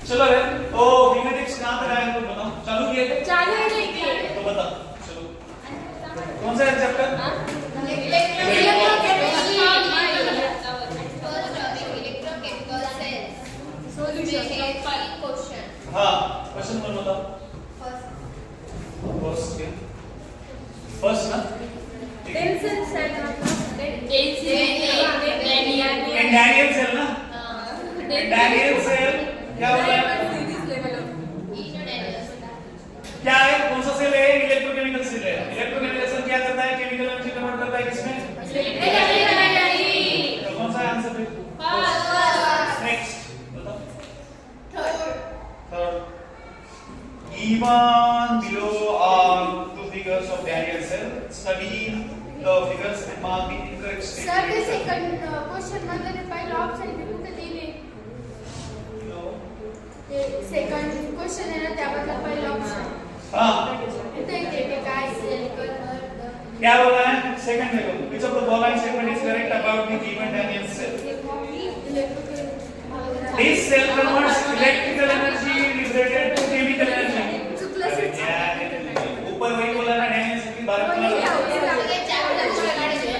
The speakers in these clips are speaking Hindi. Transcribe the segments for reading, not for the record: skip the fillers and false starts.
चलो रे ओ फिंगरटिप्स कहां पे आए तुम बताओ चालू किए थे चालू है नहीं तो बताओ चलो कौन सा चैप्टर हाँ क्वेश्चन नंबर बताओ फर्स्ट ना टेंशन सेल डैनियल सेल ना डैनियल सेल क्या बोला है क्या है कौन सा सेल है इलेक्ट्रोकेमिकल सेल है इलेक्ट्रोकेमिकल सेल क्या करता है केमिकल एनर्जी कन्वर्ट करता है किसमें तो कौन सा आंसर है नेक्स्ट बताओ third given below are two figures of Daniel cell study the figures and mark the incorrect sir statement ते सेकंड क्वेश्चन मध्ये पहिला ऑप्शन ते कुठे दिले ते सेकंड क्वेश्चन आहे ना त्याबद्दल पहिला ऑप्शन हाँ ते काय सेल क्या बोला है सेकंड देखो which of the following statement is correct about the given Daniel cell this cell converts electrical energy liberated to chemical energy ऊपर वही बोला ना डैनियल सेल की बात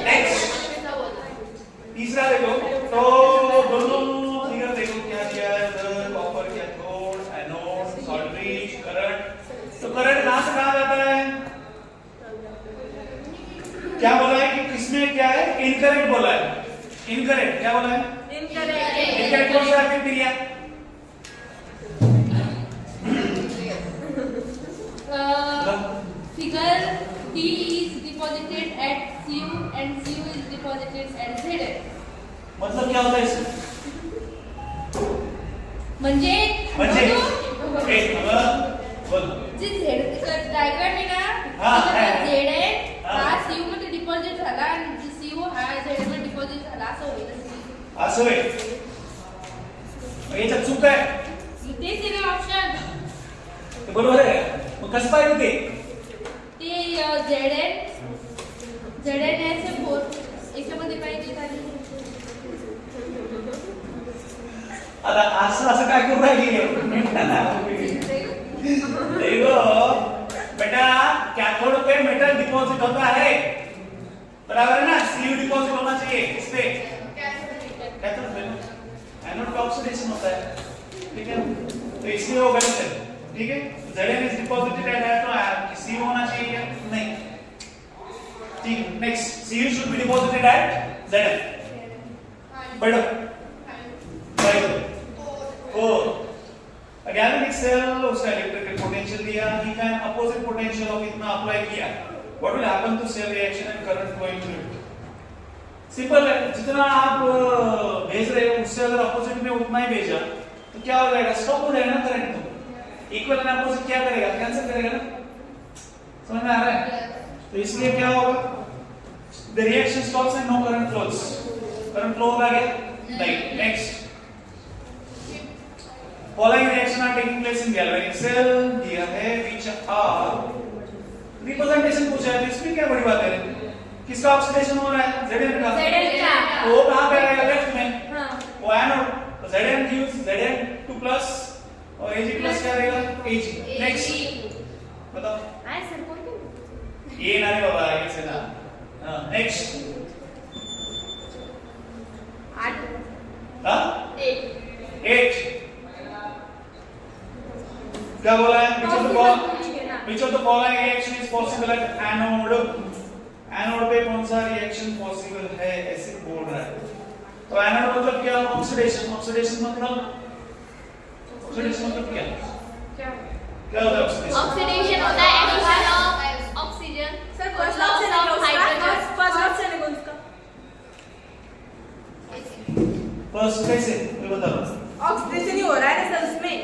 नेक्स्ट तीसरा देखो तो दोनों फिगर देखो क्या दिया है copper cathode anode salvage current तो करंट कहां से कहां जाता है क्या बोला है कि किसमें क्या है इनकरेक्ट बोला है इनकरेक्ट क्या बोला है इनकरेक्ट कौन सा है क्रिया figure D is deposited at Cu and Cu is deposited at Zn. मतलब क्या होता है इसमें म्हणजे एक बोल जे Z डायग्राम आहे ना हां, त्याच्यात आहे. Z आहे हां. हा Cu मध्ये डिपॉझिट झाला आणि Cu हा Z मध्ये डिपॉझिट झाला असं होईल असं आहे याच्यात चूक आहे तेच आहे ना ऑप्शन ते बरोबर आहे मग कसं पाहिजे ते ते Zn SO4 याच्यामध्ये पाहिजे झाली आता असं असं काय करू राहिली देखो बेटा कैथोड पे मेटल डिपॉजिट होता है बराबर है ना Cu डिपॉजिट होना चाहिए इस पे कैथोड पे एनोड का ऑक्सीडेशन होता है ठीक है तो इसलिए वो गलत है ठीक है Zn इज डिपॉजिटेड एट तो Cu होना चाहिए क्या नहीं ठीक next Cu should be deposited at Zn बढ़ो और गैल्वेनिक सेल उसका इलेक्ट्रिकल पोटेंशियल दिया ही कैन अपोजिट पोटेंशियल ऑफ इतना अप्लाई किया what will happen to cell reaction and current flowing through it simple है जितना आप भेज रहे हो उससे अगर अपोजिट में उतना ही भेजा तो क्या हो जाएगा स्टॉप हो जाएगा ना करंट तो इक्वल एंड अपोजिट क्या करेगा कैंसिल करेगा ना समझ में आ रहा है तो इसलिए क्या होगा the reaction stops and no current flows current flow होगा क्या नहीं next following reaction are taking place in galvanic cell दिया है which are representation पूछा है तो इसमें क्या बड़ी बात है किसका ऑक्सीडेशन हो रहा है Zn का तो वो कहां पे रहेगा लेफ्ट में हां वो एनोड तो Zn gives Zn2 प्लस और Ag प्लस क्या रहेगा Ag नेक्स्ट बताओ आंसर कौन ये ना रे बाबा ये से ना नेक्स्ट 8 हां 8 क्या बोला है which of the following reaction is possible at anode anode पे कौन सा रिएक्शन पॉसिबल है ऐसे बोल रहा है तो एनोड मतलब क्या ऑक्सीडेशन ऑक्सीडेशन मतलब क्या क्या होता है ऑक्सीडेशन ऑक्सीडेशन होता है addition of oxygen sir first option है हाइड्रोजन फर्स्ट ऑप्शन है कौन सा फर्स्ट कैसे मैं बता रहा हूं ऑक्सीडेशन ही हो रहा है ना सर उसमें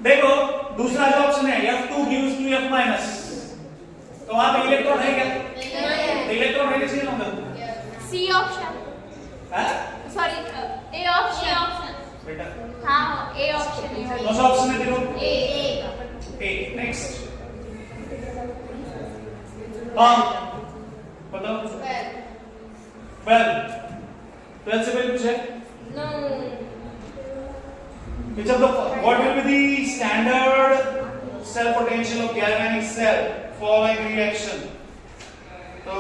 देखो दूसरा जो ऑप्शन है F2 gives to F minus तो वहां पे इलेक्ट्रॉन है क्या इलेक्ट्रॉन है किसी होगा सी ऑप्शन हां सॉरी ए ऑप्शन बेटा हां ए ऑप्शन है कौन सा ऑप्शन है देखो ए नेक्स्ट हां बताओ 12 से पहले कुछ है no which Which of the what will be the standard cell potential of galvanic cell following reaction? तो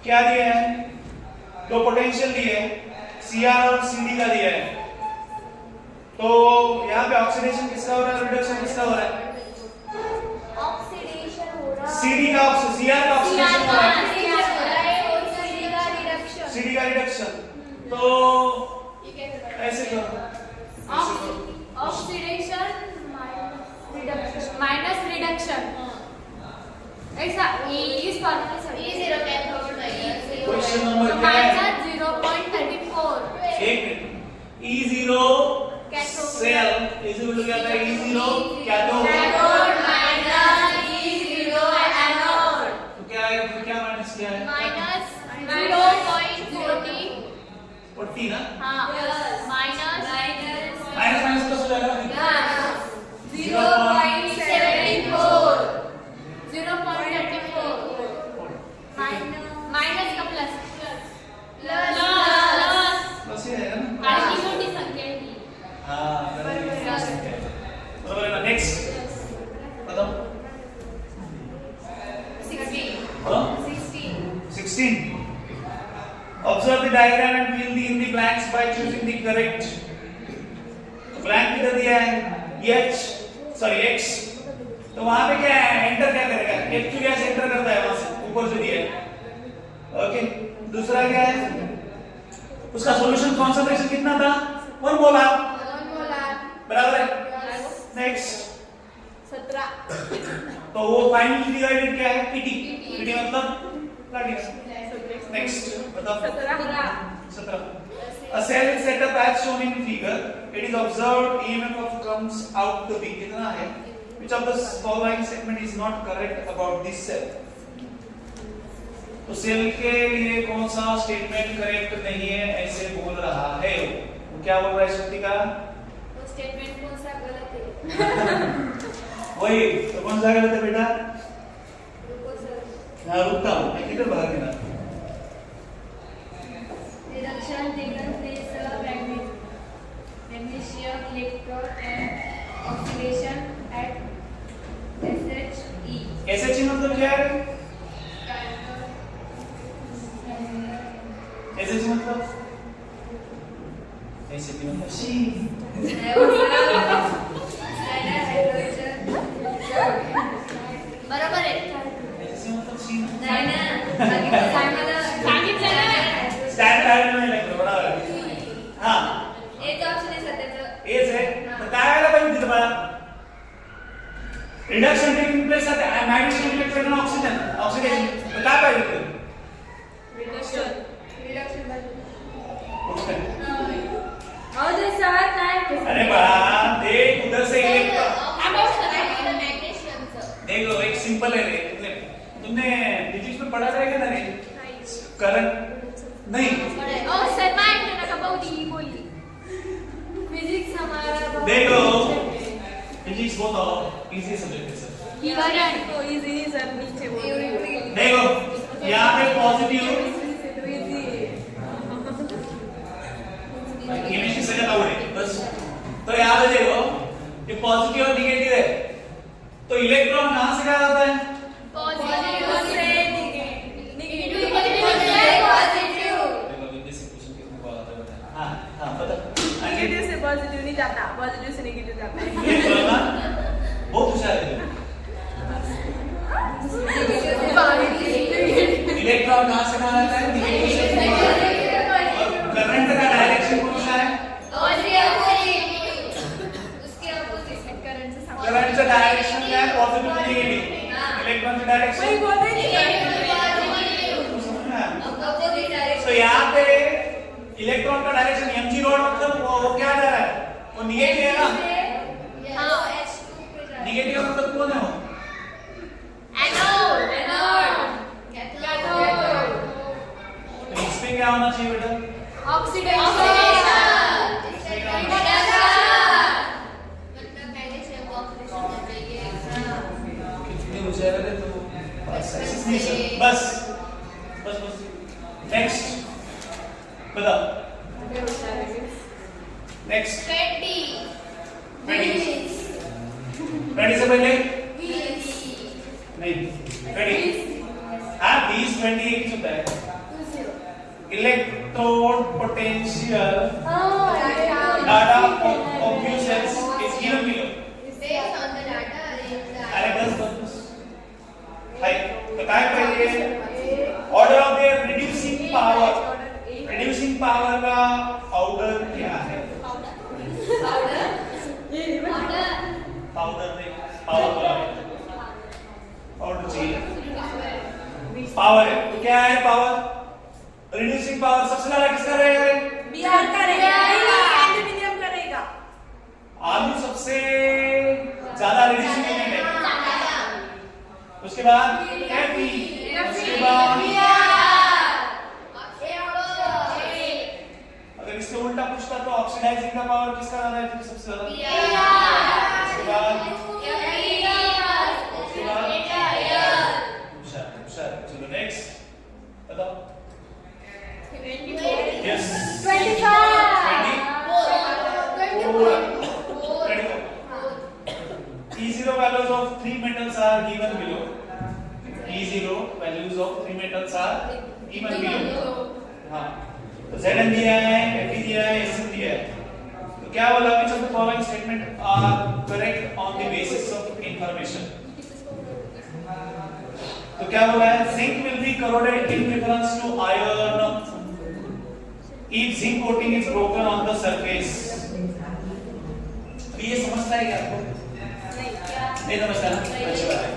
क्या दिया है? दो पोटेंशियल दिए हैं, Cr और Cd का दिया है। तो यहाँ पे ऑक्सीडेशन किसका हो रहा है, रिडक्शन किसका हो रहा है? ऑक्सीडेशन हो रहा है। Cr का ऑक्सीडेशन हो रहा है, और Cd का रिडक्शन। तो ऐसे करो, ऑक्सीडेशन माइनस रिडक्शन ऐसा इस फॉर्मूले से E0 कैथोड क्वेश्चन नंबर तो क्या है? माइनस 0.34 एक E0 cell is equal to क्या था? E0 cathode cathode minus E0 anode तो क्या है, क्या माइनस क्या है? माइनस 0.40 40 ना, हाँ माइनस माइनस माइनस प्लस हो जाएगा ना? 0.74 माइनस का प्लस प्लस प्लस ही रहेगा ना? आधी छोटी संख्या है हाँ बराबर है ना? नेक्स्ट बताओ। 16. Observe the diagram and fill in the blanks by choosing the correct. Blank किधर दिया है? H, sorry X. तो वहां पे क्या है? Enter क्या करेगा? H2 गैस enter करता है वहां से ऊपर से दिया है। ओके, दूसरा क्या है? उसका सॉल्यूशन कॉन्सेंट्रेशन कितना था? 1 मोलार बराबर है। नेक्स्ट 17 तो वो फाइनली डिवाइडेड क्या है? PT मतलब लाडियस। नेक्स्ट बताओ। 17. A cell is set up as shown in figure. It is observed EMF of comes out to be कितना है? Which of the following statement is not correct about this cell? तो सेल के लिए कौन सा स्टेटमेंट करेक्ट नहीं है ऐसे बोल रहा है? वो क्या बोल रहा है श्रुतिका? वो स्टेटमेंट कौन सा गलत है? वही तो कौन सा गलत है बेटा? रुको सर हाँ रुकता हूँ मैं, किधर भाग गया? Reduction taken place magnesium electron and oxidation at SHE. SHE मतलब क्या है? SHE मतलब SHE मतलब शी। बरोबर आहे SHE मतलब शी ना? नाही ना सांगितलं ना स्टैंडर्ड हाइट में लगता बराबर है। हाँ एक ऑप्शन आहे सध्याचं एज है तो काय व्हायला पाहिजे तिथं बाळा? Reduction taking place at magnesium electron and oxidation तो काय पाहिजे तिथं? रिडक्शन और जैसा काय अरे बाळा देख उधर से इलेक्ट्रॉन मैग्नेशियमचं देख लो एक सिंपल है रे। तुमने फिजिक्स में पढ़ा रहेगा ना रे? करंट नहीं ओ सर माइंड नका बहुती बोली फिजिक्स हमारा देखो फिजिक्स बहुत इजी सब्जेक्ट है सर। करंट तो इजी सर नीचे बोल देखो यहाँ पे पॉजिटिव केमिस्ट्री से ज्यादा उड़े बस। तो यहाँ पे देखो ये पॉजिटिव और निगेटिव है तो इलेक्ट्रॉन कहाँ से कहाँ आता है? पॉजिटिव से नेगेटिव देखो बेसिक क्वेश्चन कितने बार आता है बता। हाँ हाँ बता। नेगेटिव से पॉजिटिव नहीं जाता, पॉजिटिव से नेगेटिव जाता है। बहुत होशियार है। इलेक्ट्रॉन कहाँ से कहाँ आता है? निगेटिव से। और करंट का डायरेक्शन कौन सा है? उसके अपोजिट करंट से करंट का डायरेक्शन क्या है? Positive negative. इलेक्ट्रॉन का डायरेक्शन वही बोल रहे हैं तो यहाँ पे इलेक्ट्रॉन का डायरेक्शन mg रॉड मतलब वो क्या जा रहा है? वो निगेटिव है ना? निगेटिव मतलब कौन है वो? तो इसमें क्या होना चाहिए बेटा? कितने होशियार है तो बस नहीं सर बस बस बस। नेक्स्ट बताओ। नेक्स्ट 20 से पहले नहीं 20 हाँ 20 20 एक होता है electrode potential data of few cells is given below अरे बस हाय तो काय पहिले order of their reducing power का ऑर्डर क्या है पाउडर नहीं पाउडर चाहिए पावर है तो क्या है पावर रिड्यूसिंग पावर सबसे ज्यादा किसका रहेगा बिहार का एल्युमिनियम का रहेगा आलू सबसे ज्यादा रिड्यूसिंग एलिमेंट है उसके बाद Fe उसके बाद अगर इसके उल्टा पूछता तो ऑक्सीडाइजिंग का पावर किसका ज्यादा है सबसे ज्यादा उसके बाद चलो नेक्स्ट बताओ yes 24 E0 values of three metals are given below E0 values of three metals are given below हाँ तो Zn दिया है Fe दिया है Sn दिया है तो क्या बोला which of the following statement are correct on the basis of information तो क्या बोला है zinc will be corroded in preference to iron if zinc coating is broken on the surface ये समझता है क्या आपको नहीं समझता ना अच्छी बात है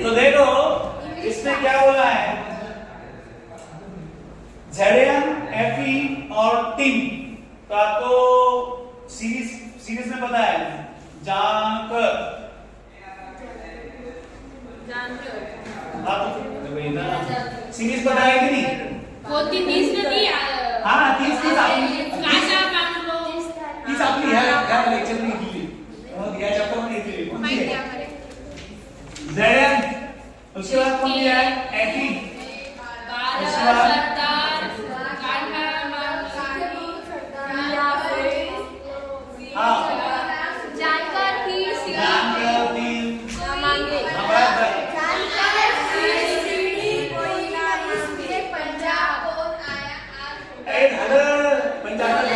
तो देखो इसमें क्या बोला है Zn Fe और टिन तो आपको सीरीज में पता है जानकर हाँ तो सीरीज पता है कि नहीं वो 30 में थी हाँ 30 आपकी काशा कामलो 30 आपकी है लेक्चर में की और दिया चैप्टर में नहीं Zn उसके बाद कौन दिया है Fe उसके बाद हाँ जानकर फिर मांगे पंजाब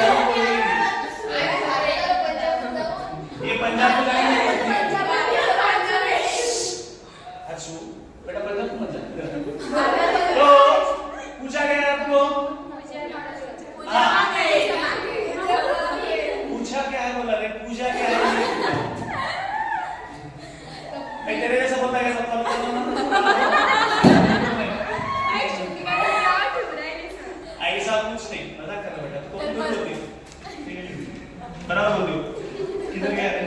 ये पंजाब में जाएंगे अच्छा बेटा पंजाब में तो पूछा गया आपको पूछा क्या है बोला रे पूछा क्या है मैं तेरे जैसा बोलता है सब ऐसा कुछ नहीं मजाक कर रहा बेटा तो बोलती बराबर बोल किधर गया रे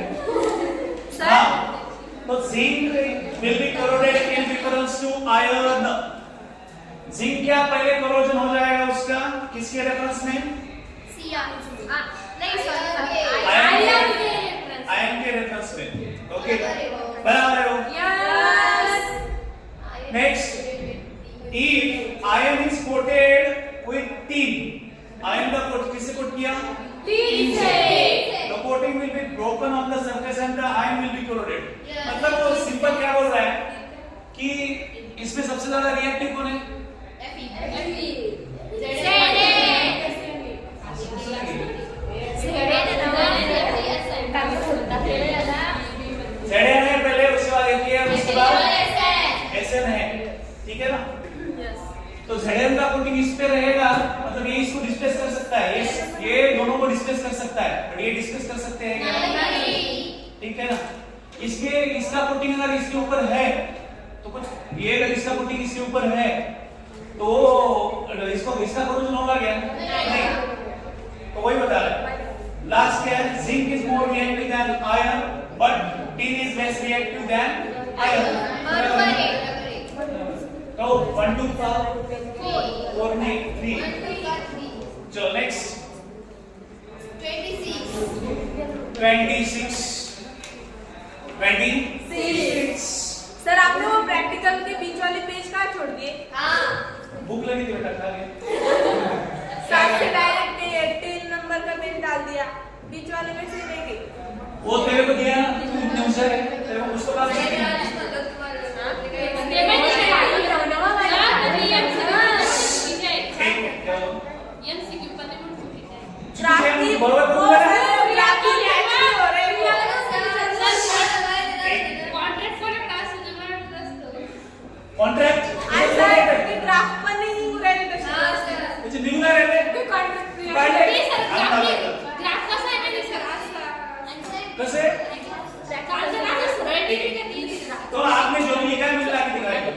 हाँ तो zinc will be corroded in preference to iron zinc क्या पहले corrosion हो जाएगा उसका किसके रेफरेंस में आयन के रेफरेंस में ओके बराबर है वो yes next if iron is coated with tin ion का कोट किससे कोट किया तीन से the coating will be broken on the surface and the iron will be corroded मतलब वो सिंपल क्या बोल रहा है कि इसमें सबसे ज्यादा रिएक्टिव कौन है Zn है पहले उसके बाद Fe है उसके बाद Sn है ठीक है ना तो Zn का कोटिंग इस पे रहेगा मतलब ये इसको डिस्प्लेस कर सकता है ये दोनों को डिस्प्लेस कर सकता है बट ये डिस्प्लेस कर सकते हैं क्या ठीक है ना इसका कोटिंग अगर इसके ऊपर है तो कुछ ये अगर इसका कोटिंग इसके ऊपर है तो इसका कोरोजन होगा क्या नहीं तो वही बता रहा है लास्ट क्या है zinc is more reactive than iron but tin is less reactive than iron तो 1 2 4 नहीं 3 चलो नेक्स्ट 26 सर आपने वो प्रैक्टिकल के बीच वाले पेज कहाँ छोड़ दिए भूख लगी थी बेटा खा लिया साथ से डायरेक्ट 3 नंबर का पेज डाल दिया बीच वाले में से रह गई हुशार आहे तेरे को पुस्तक वाचता है बरोबर करून कॉन्ट्रॅक्ट त्याचे निघणार आहे कसे तो आपने जो भी लिखा है मुझे लाके दिखाएगा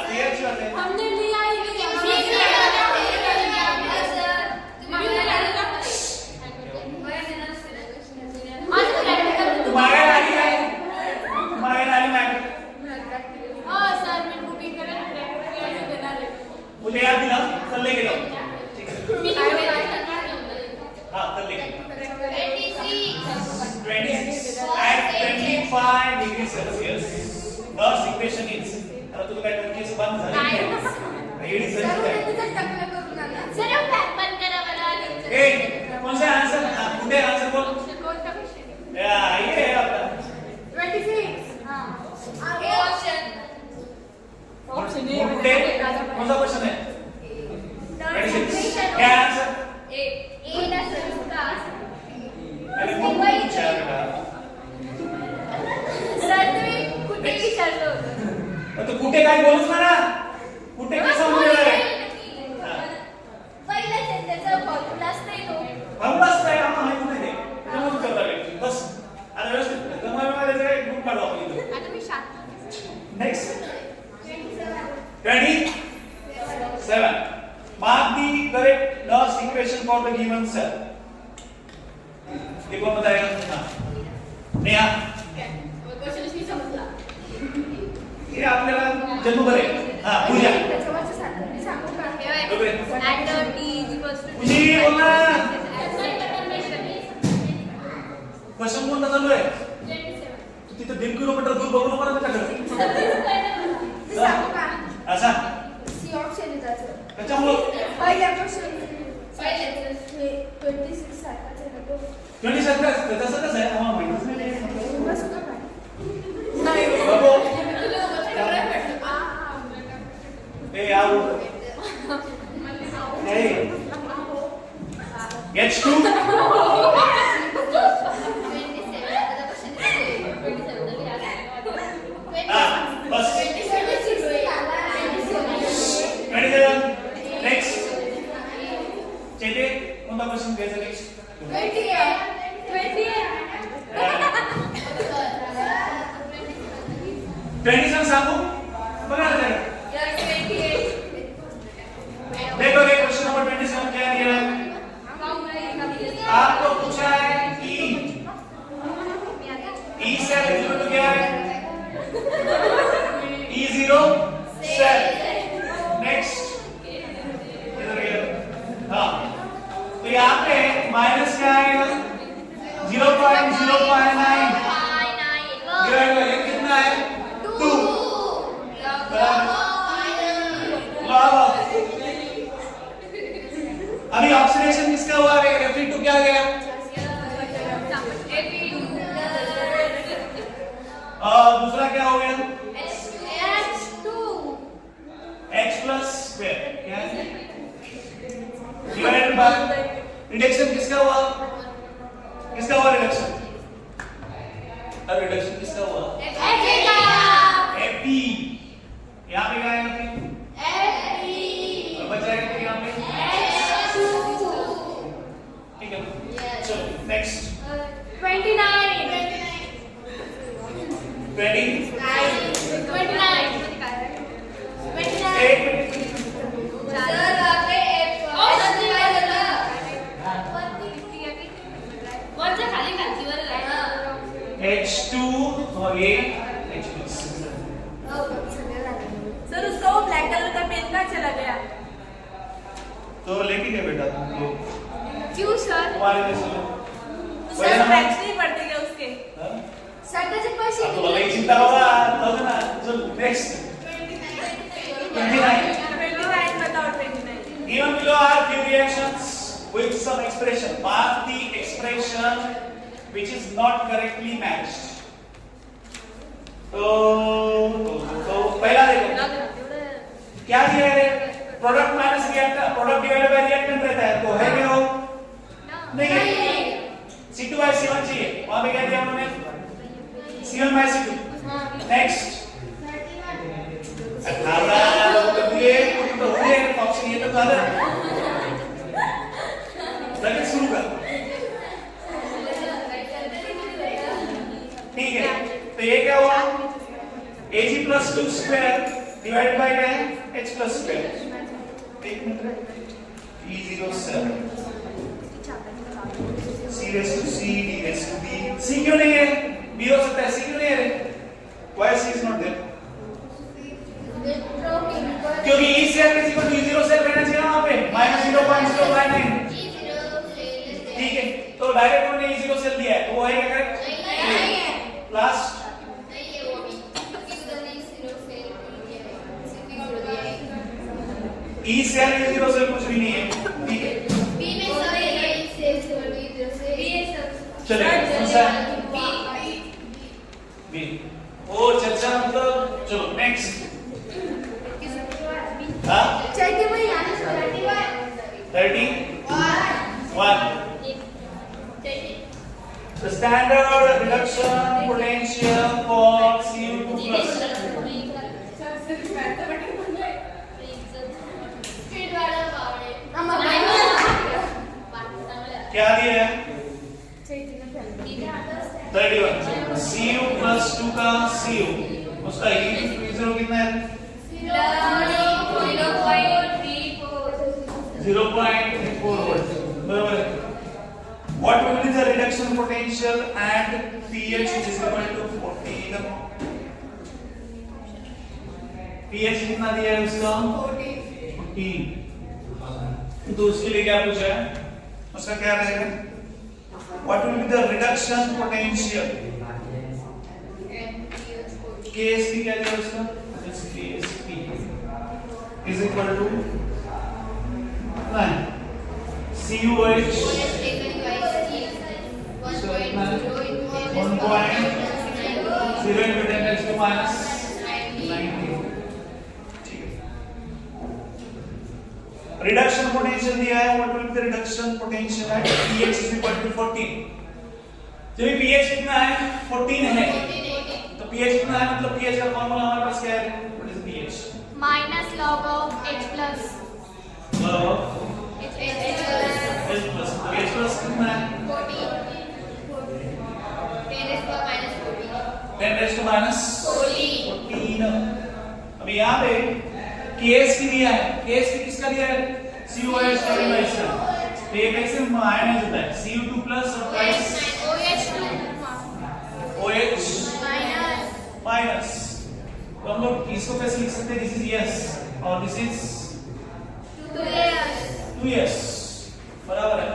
ये अच्छी बात है हमने लिया ही नहीं तुम्हारे लाली है तुम्हारे लाली मैं हाँ सर मैं बुकिंग करें देना ले मुझे याद दिला कल लेके जाओ ठीक है हाँ कल लेके 26 at 25 degrees Celsius Earth's equation is आता तुला काय टक्केच बंद झाली एडी सर पॅक बंद करा मला ए कौन सा आंसर कुठे आंसर बोल कोणता क्वेश्चन या ये है आपका 26 हां आगे ऑप्शन कुठे कौन सा क्वेश्चन है 26 क्या आंसर ए ना सर उसका अरे मुंबई विचार बेटा सर तुम्ही कुठे विचारलं होतं तो कुठे काय बोलूच ना कुठे कसं म्हणणार आहे पहिल्या सेंटेन्सचा फॉर्म्युला असते तो हमलाच काय आम्हाला माहित नाही ते त्यामुळे करता रे बस आता व्यवस्थित जमावामध्ये जे ग्रुप काढू आपण इथे आता मी शांत next 27 mark the correct Nernst equation for the given cell ये कौन बताएगा हां नेहा क्वेश्चन इसकी समजला ये आपल्याला जन्म भरे हां पूजा त्याच्यावरचं सांगू का okay and t is equals to पूजी बोलना क्वेश्चन कोणता चालू आहे 27 तू तिथे 1.5 किलोमीटर दूर बघू नको ना त्याच्याकडे सांगू का असा सी ऑप्शन आहे त्याचं त्याच्यामुळे पहिल्या क्वेश्चन हे 26 सारखाच आहे ना तो 27 तसं कसं आहे आम्हाला माहितीच नाही बस का काय नाही बघू ए आओ ए H2 बस 27 नेक्स्ट चेते कोणता क्वेश्चन घ्यायचा नेक्स्ट 27 सांगू बघा ना देखो ये क्वेश्चन नंबर 27 क्या दिया है आपको पूछा है E सेल इक्वल टू क्या है E0 सेल नेक्स्ट हाँ तो यहाँ पे माइनस क्या आएगा 0.059 डिवाइड बाय ये कितना है 2 लॉग ऑफ अभी ऑक्सीडेशन किसका हुआ है Fe2 क्या गया दूसरा क्या हो गया H प्लस स्क्वायर क्या है डिवाइडेड बाय रिडक्शन किसका हुआ रिडक्शन अब रिडक्शन किसका हुआ Fe यहाँ पे क्या है और बचाएगा तो यहाँ पे ठीक है चलो नेक्स्ट 29 H2 और ये H प्लस सर उसका वो ब्लैक कलर का पेन कहाँ चला गया? तो लेके गए बेटा तुम लोग क्यों सर तुम्हारे जैसे लोग सर फ्रेंच नहीं पढ़ते क्या उसके? हाँ? सरकारचे पैसे तो लगा चिंता बाबा जाऊ दे ना चल नेक्स्ट 29 बताओ 29. Given below are few reactions with some expression. Mark the expression which is not correctly matched. तो पहला देखो क्या दिया है, product minus reactant, product divided by reactant रहता है, तो है क्या वो? नहीं है। C2 by C1 चाहिए, वहां पे क्या दिया हमने? C1 by C2। नेक्स्ट 18 तो ये तो हो गया ऑप्शन, ये तो गलत है। लगे शुरू कर, ठीक है। तो ये क्या हुआ? Ag plus 2 square divided by क्या है? H plus square। एक minute, E07 C raised to C D raised to B। C क्यों नहीं है? B हो सकता है, C क्यों नहीं है? Why C is not there? क्योंकि E cell is equal to E0 cell रहना चाहिए ना वहाँ पे, -0.059। ठीक है, तो डायरेक्ट हमने E0 cell दिया है, तो वो है क्या correct? Last E cell E0 cell कुछ भी नहीं है, ठीक है। चलिए B ओ चर्चा मतलब चलो नेक्स्ट। हाँ 31 the standard reduction potential for Cu2 plus क्या दिया है? 31 Cu plus 2 का Cu उसका E0 कितना है? 0.34 volt, बराबर है। What will be the reduction potential and pH which is equal to 14? pH कितना दिया है उसका? 14। तो उसके लिए क्या पूछा है? उसका क्या रहेगा? What will be the reduction potential? KSP क्या दिया उसका? KSP is equal to 9 CuH 1.0 into 10 raised to minus 19। Reduction potential दिया है, what will be the reduction potential at pH is equal to 14। जब pH कितना है? 14 है, तो pH कितना है मतलब pH का फार्मूला हमारे पास क्या है? What is pH? -log of H plus log of H plus, तो H plus कितना है? 10 raised to minus 14। अभी यहाँ पे KSP दिया है, KSP किसका दिया है? CuOH का दिया है। तो ये कैसे माइनस होता है? Cu2 plus और twice OH माइनस। तो हम लोग इसको कैसे लिख सकते हैं? दिस इज यस और दिस इज 2s, बराबर है।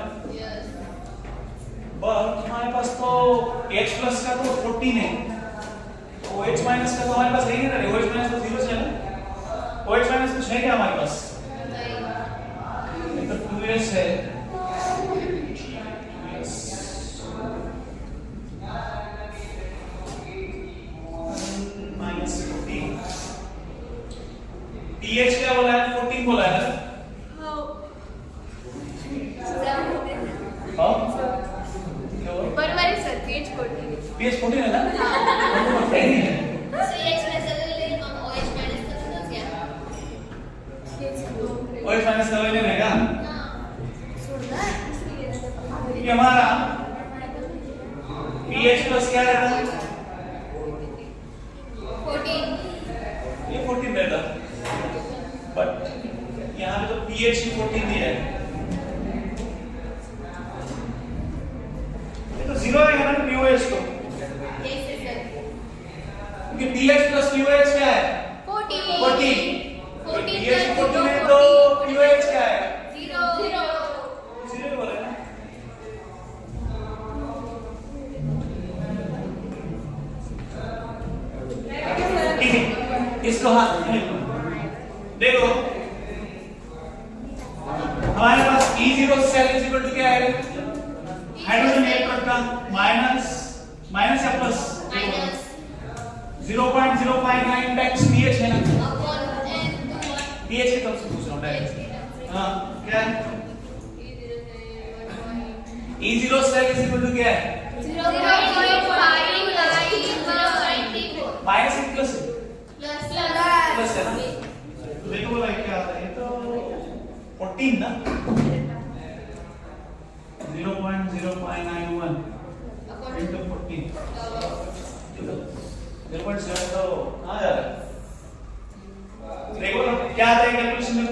बट हमारे पास तो H plus का तो 14 है, OH माइनस का तो हमारे पास है ही नहीं, OH माइनस तो 0 है ना। OH माइनस कुछ है क्या हमारे पास? नहीं तो 2s है, -14। pH क्या बोला है? 14 बोला है ना। हाँ बरोबर है सर, pH 14 pH 14 है ना। है नहीं है OH माइनस का वैल्यू रहेगा ये हमारा pH प्लस क्या रहता है? 14 ये 14 रहता, बट यहाँ पे तो pH ही 14 दिया है, ये तो 0 है ना pOH को, क्योंकि pH प्लस pOH क्या है? 14। pH 14 है तो pOH क्या है? 0 बोला ना। ठीक है, इसको हाथ देखो, हमारे पास E0 cell is equal to क्या है? हाइड्रोजन इलेक्ट्रॉन का माइनस या प्लस? माइनस 0.059 टाइम्स pH है ना? अपॉन n to 1 pH की तरफ से पूछ रहा हूँ डायरेक्ट। हाँ क्या है? E0 cell is equal to क्या है? 0.594 माइनस एक प्लस प्लस है ना? तो देखो लाइक क्या आता है, ये तो 14 ना? 0.091 into 14 0.7 तो कहाँ जा रहा है? देखो क्या आता है कैलकुलेशन में,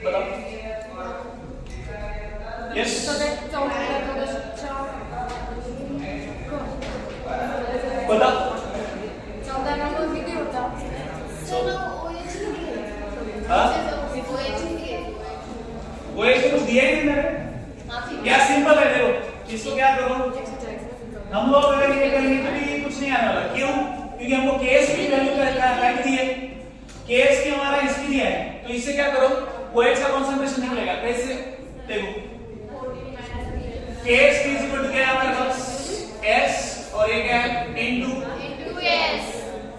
बताओ। यस बताओ। हाँ वो एक तो दिया ही नहीं मैंने। क्या सिंपल है, देखो इसको क्या करो, हम लोग अगर ये करेंगे तो भी कुछ नहीं आने वाला। क्यों? क्योंकि हमको केएस की वैल्यू काट दी है, केएस की हमारा इसकी दिया है, तो इससे क्या करो, OH का कंसंट्रेशन निकलेगा। कैसे? देखो केएस की इक्वल टू क्या है हमारे पास, S और ये क्या है इनटू s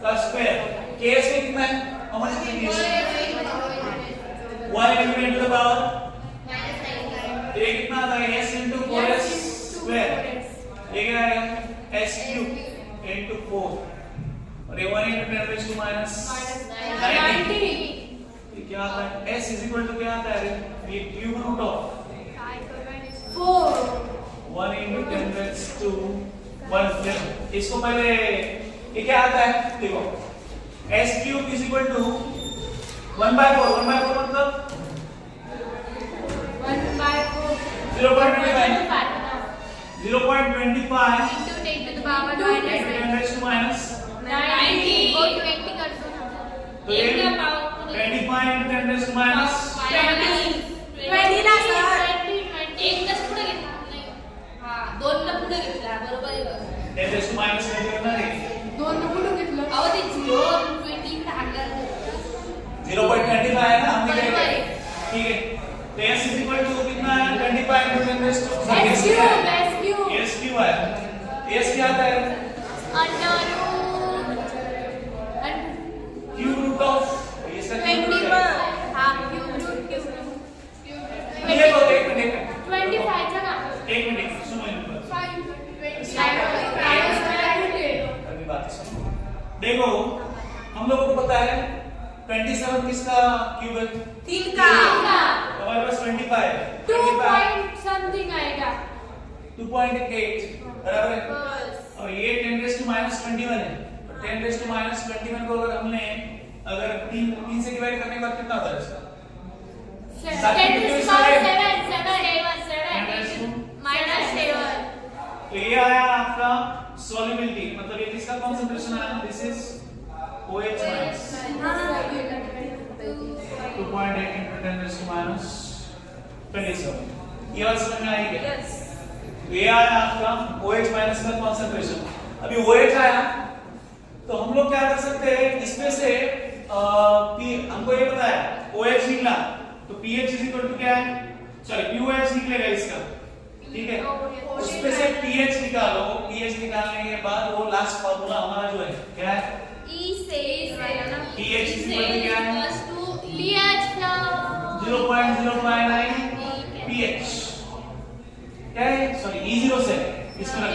का स्क्वायर। केएस में कितना है, how much KS? 1 into 10 to the power ये कितना आता है, S into 4s स्क्वायर। ये क्या आएगा, s cube into 4 और ये 1 into 10 raised to minus 90। ये क्या आता है, s is equal to क्या आता है, ये cube root of 1 into 10 raised to 1। इसको पहले ये क्या आता है, देखो s cube is equal to 1/4 मतलब 0.25 into 10 to the power into 10 raised to minus 90 और 20 कर दो ना, तो ये 25 into 10 raised to minus 20 ना सर, एक दस पुढे घेतला नाही, हां 2 ला पुढे घेतला, बरोबर आहे बघ. 10 raised to minus किती करणार आहे, 2 ला पुढे घेतलं, अहो ते 0.20 टाकलं 0.25 है ना, हमने क्या बरोबर किया, आहे. ठीक है। तो s is equal to कितना है, 25 into 10 raised to S cube s cube है, s क्या आता है, अंडर cube root of ये इसका cube root है। हां क्यूब रूट ये तो एक मिनट 25 था ना, सुनो एक बात, 5 अभी बात सुनो। देखो हम लोगों को पता है 27 किसका क्यूब है, 3 का हमारे पास 25 2 पॉइंट समथिंग आएगा, 2.8 बराबर है। और ये 10 raised to minus 21 है, तो 10 raised to minus 21 को अगर हमने 3 से डिवाइड करने के बाद कितना होता है इसका, 7 तो ये आया आपका सॉल्युबिलिटी, मतलब ये किसका कंसंट्रेशन आया, this is OH minus 2.8 into 10 raised to minus 27। ये बात समझ में आई क्या? यस ये आया आपका OH माइनस का कंसंट्रेशन। अभी OH आया तो हम लोग क्या कर सकते हैं, इसमें से हमको ये पता है OH निकला तो pH इज इक्वल टू क्या है, सॉरी POH निकलेगा इसका, ठीक है। उसमें से pH निकालो, pH निकालने के बाद वो लास्ट फार्मूला हमारा जो है क्या है, E से pH इज इक्वल टू क्या है, pH 0.059 pH क्या है, सॉरी E0 से इसको रखना है,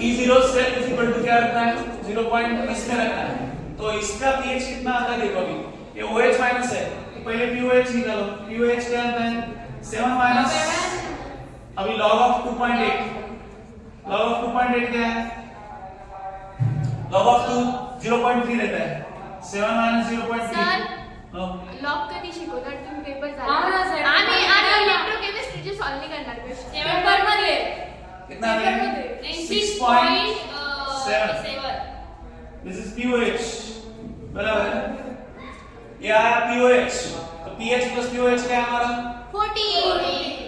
E0 cell is equal to क्या रखना है, 0 पॉइंट इसमें रखना है। तो इसका pH कितना आता है, देखो अभी ये OH माइनस है, तो पहले POH निकालो, POH क्या आता है 7 माइनस, अभी log of 2.8, log of 2.8 क्या है, log of 2 0.3 रहता है, 7 माइनस 0.3 लॉग कधी शिकवतात तुम्ही पेपर हा ना सर, आम्ही इलेक्ट्रोकेमिस्ट्रीचे सॉल्व नाही करणार क्वेश्चन पेपर मध्ये कितना है, 6.7, दिस इज POH बराबर है, ये आया POH, तो pH प्लस POH क्या है हमारा 14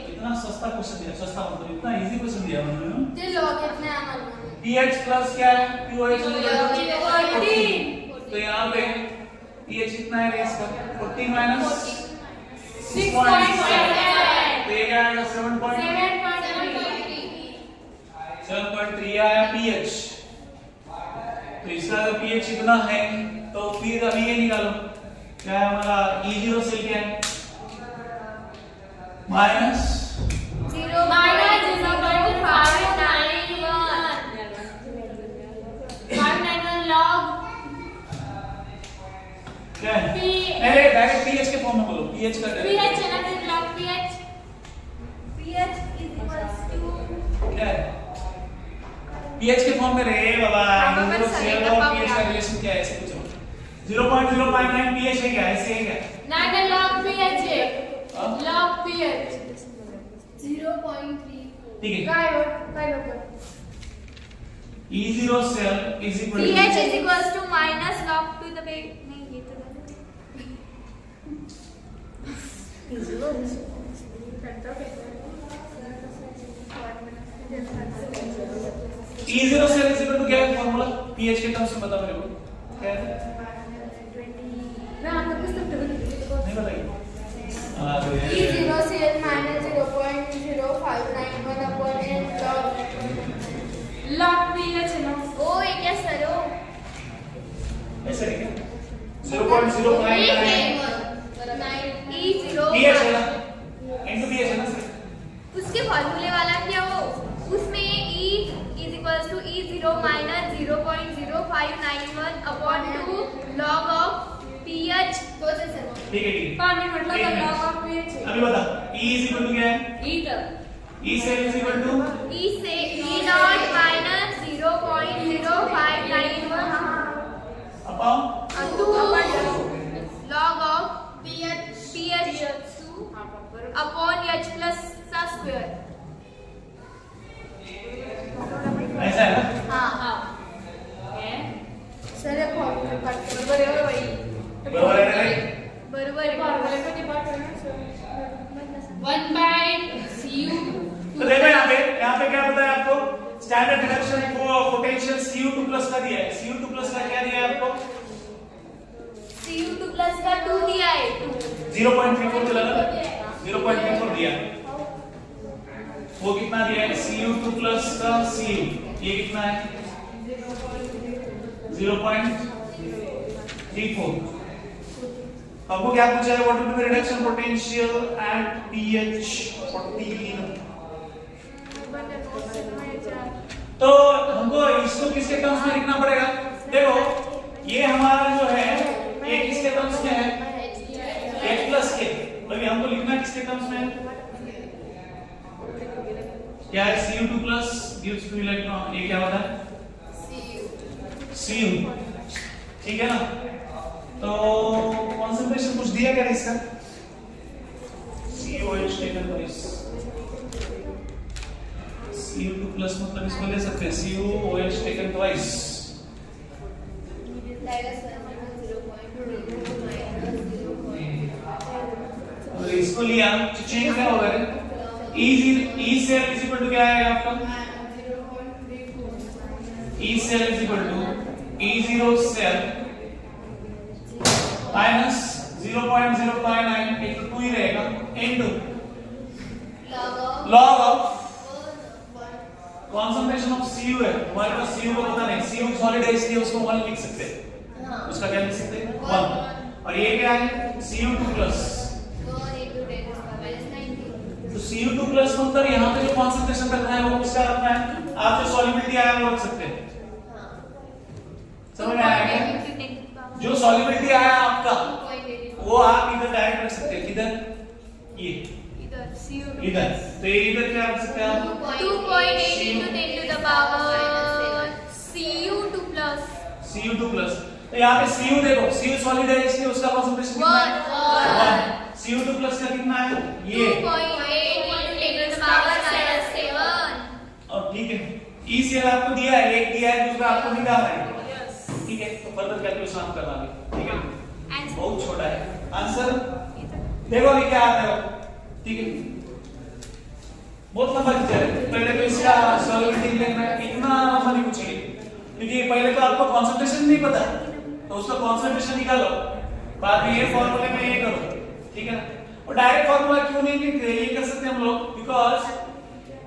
इतना सस्ता क्वेश्चन दिया, सस्ता मतलब इतना इजी क्वेश्चन दिया उन्होंने, ते लॉग येत नाही आम्हाला pH प्लस क्या है POH इज इक्वल टू 14, तो यहाँ पे pH कितना है इसका 14 माइनस 6.7, तो ये क्या आएगा 7.3, 7.3 आया pH। तो इसका अगर pH इतना है तो फिर अभी ये निकालो क्या है हमारा E0 सेल क्या है माइनस 591 log क्या है P- नहीं डायरेक्ट pH के फॉर्म में बोलो pH का pH है ना फिर log pH pH is equals to क्या है pH के फॉर्म में रहे बाबा बाबा, E0 मैं सेल सही और का pH का पाऊंगा। रिलेशन क्या है ऐसे कुछ 0.059 pH है क्या ऐसे है क्या नहीं log pH है हाँ? log pH 0.3 ठीक है काय होगा E0 cell is equal pH is equals to minus log to the base नहीं ये तो E0 cell is equal to क्या है फार्मूला pH के टर्म्स में बता मेरे को क्या है मैं आपको पुस्तक दे दूंगी नहीं बताइए E0 cell minus 0.0591 upon n log pH है ना ओ ये क्या सर ओ ऐसे है क्या 0.059 E0 pH है ना इनटू pH है ना सर उसके फॉर्मूले वाला क्या हो उसमें E is equals to E0 minus 0.0591 upon 2 log of pH ठीक है पानी मतलब एक मिनट। log of pH है। अभी बता E इज इक्वल टू क्या है ईटर E cell is equal to E से E naught minus 0.0591 upon log of pH upon H plus सा square ऐसा है ना हाँ सर फॉर्मूला काट बरोबर है ना बरोबर फॉर्मूले को डिवाइड करना 1 by cu तो देखो यहाँ पे क्या बताया आपको standard reduction potential Cu2 plus का दिया है Cu2 प्लस का क्या दिया है आपको Cu2 plus का 2 दिया है 0.34 चला ना 0.34 दिया वो कितना दिया है Cu2 प्लस का Cu ये कितना है 0.34 आपको क्या पूछा है what will be reduction potential at pH 14 तो हमको इसको किसके टर्म्स में लिखना पड़ेगा देखो ये हमारा जो है ये किसके टर्म्स में है H प्लस के अभी हमको लिखना किसके टर्म्स में है क्या है Cu2 plus gives two electron ये क्या होता है Cu ठीक है ना तो कंसंट्रेशन कुछ दिया क्या इसका COH taken by Cu2 plus मतलब इसको ले सकते हैं COH टेकन ट्वाइस अगर इसको लिया तो चेंज क्या होगा E cell is equal to क्या आएगा आपका E cell is equal to E0 cell minus 0.059 एक तो 2 ही रहेगा into log of concentration of Cu है हमारे पास Cu को पता नहीं Cu सॉलिड है इसलिए उसको 1 लिख सकते हैं उसका क्या लिख सकते हैं 1 और ये क्या है Cu2 प्लस तो Cu2 प्लस मतलब यहाँ पे जो कॉन्सेंट्रेशन रखना है वो किसका रखना है आप जो सॉल्युबिलिटी आया वो रख सकते हैं समझ में आया क्या जो सॉल्युबिलिटी आया आपका वो आप इधर डायरेक्ट रख सकते हैं किधर ये इधर तो ये इधर क्या रख सकते हैं आप 2.8 into 10 to the power Cu2 plus Cu2 plus तो यहाँ पे Cu देखो Cu सॉलिड है इसलिए उसका कॉन्सेंट्रेशन कितना है 1 Cu2 प्लस का कितना है ये 2.8 into 10 to the power -7 और ठीक है E सेल आपको दिया है एक दिया है दूसरा आपको निकालना है ठीक है तो फर्दर कैलकुलेशन आप करना है ठीक है बहुत छोटा है आंसर देखो अभी क्या आता है ठीक है बहुत लंबा चीज है पहले तो इसका सॉल्युबिलिटी लिखना है इतना लंबा नहीं पूछेंगे क्योंकि पहले तो आपको कंसंट्रेशन नहीं पता तो उसका कंसंट्रेशन निकालो बाद में ये फार्मूले में ये करो ठीक है ना और डायरेक्ट फार्मूला क्यों नहीं लिखते ये कर सकते हम लोग बिकॉज़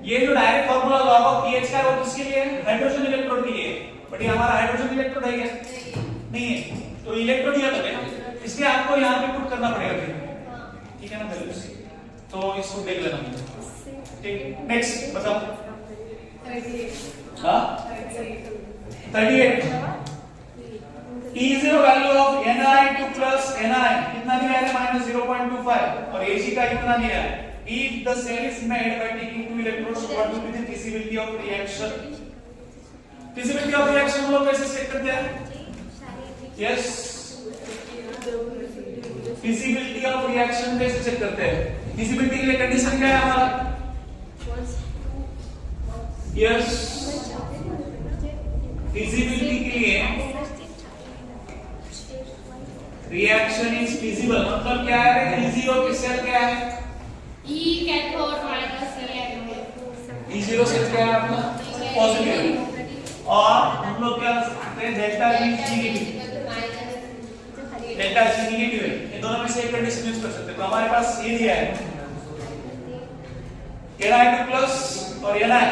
ये जो direct formula log of pH का है वो किसके लिए है? हाइड्रोजन इलेक्ट्रोड के लिए। बट ये हमारा हाइड्रोजन इलेक्ट्रोड है क्या? नहीं है। तो इलेक्ट्रोड दिया तो है, इसलिए आपको यहाँ पे पुट करना पड़ेगा फिर, ठीक है ना वैल्यूज। तो इसको देख लेना, ठीक। नेक्स्ट बताओ। हाँ 38 E0 value of Ni2 plus Ni कितना दिया है? -0.25 और Ag का कितना दिया है? If the cell is made by taking two electrodes, what will be the feasibility of reaction? Feasibility of reaction हम लोग कैसे चेक करते हैं? Yes, feasibility of reaction कैसे चेक करते हैं? Feasibility के लिए कंडीशन क्या है हमारा? Yes, feasibility के लिए रिएक्शन इज फिजिबल मतलब क्या है? E0 की सेल क्या है? E cathode minus E anode. E0 cell क्या है अपना? पॉजिटिव। और हम लोग क्या करते हैं? Delta G negative, delta G negative है। ये दोनों में से एक कंडीशन यूज कर सकते हैं। तो हमारे पास ये दिया है Ni2 प्लस और Ni।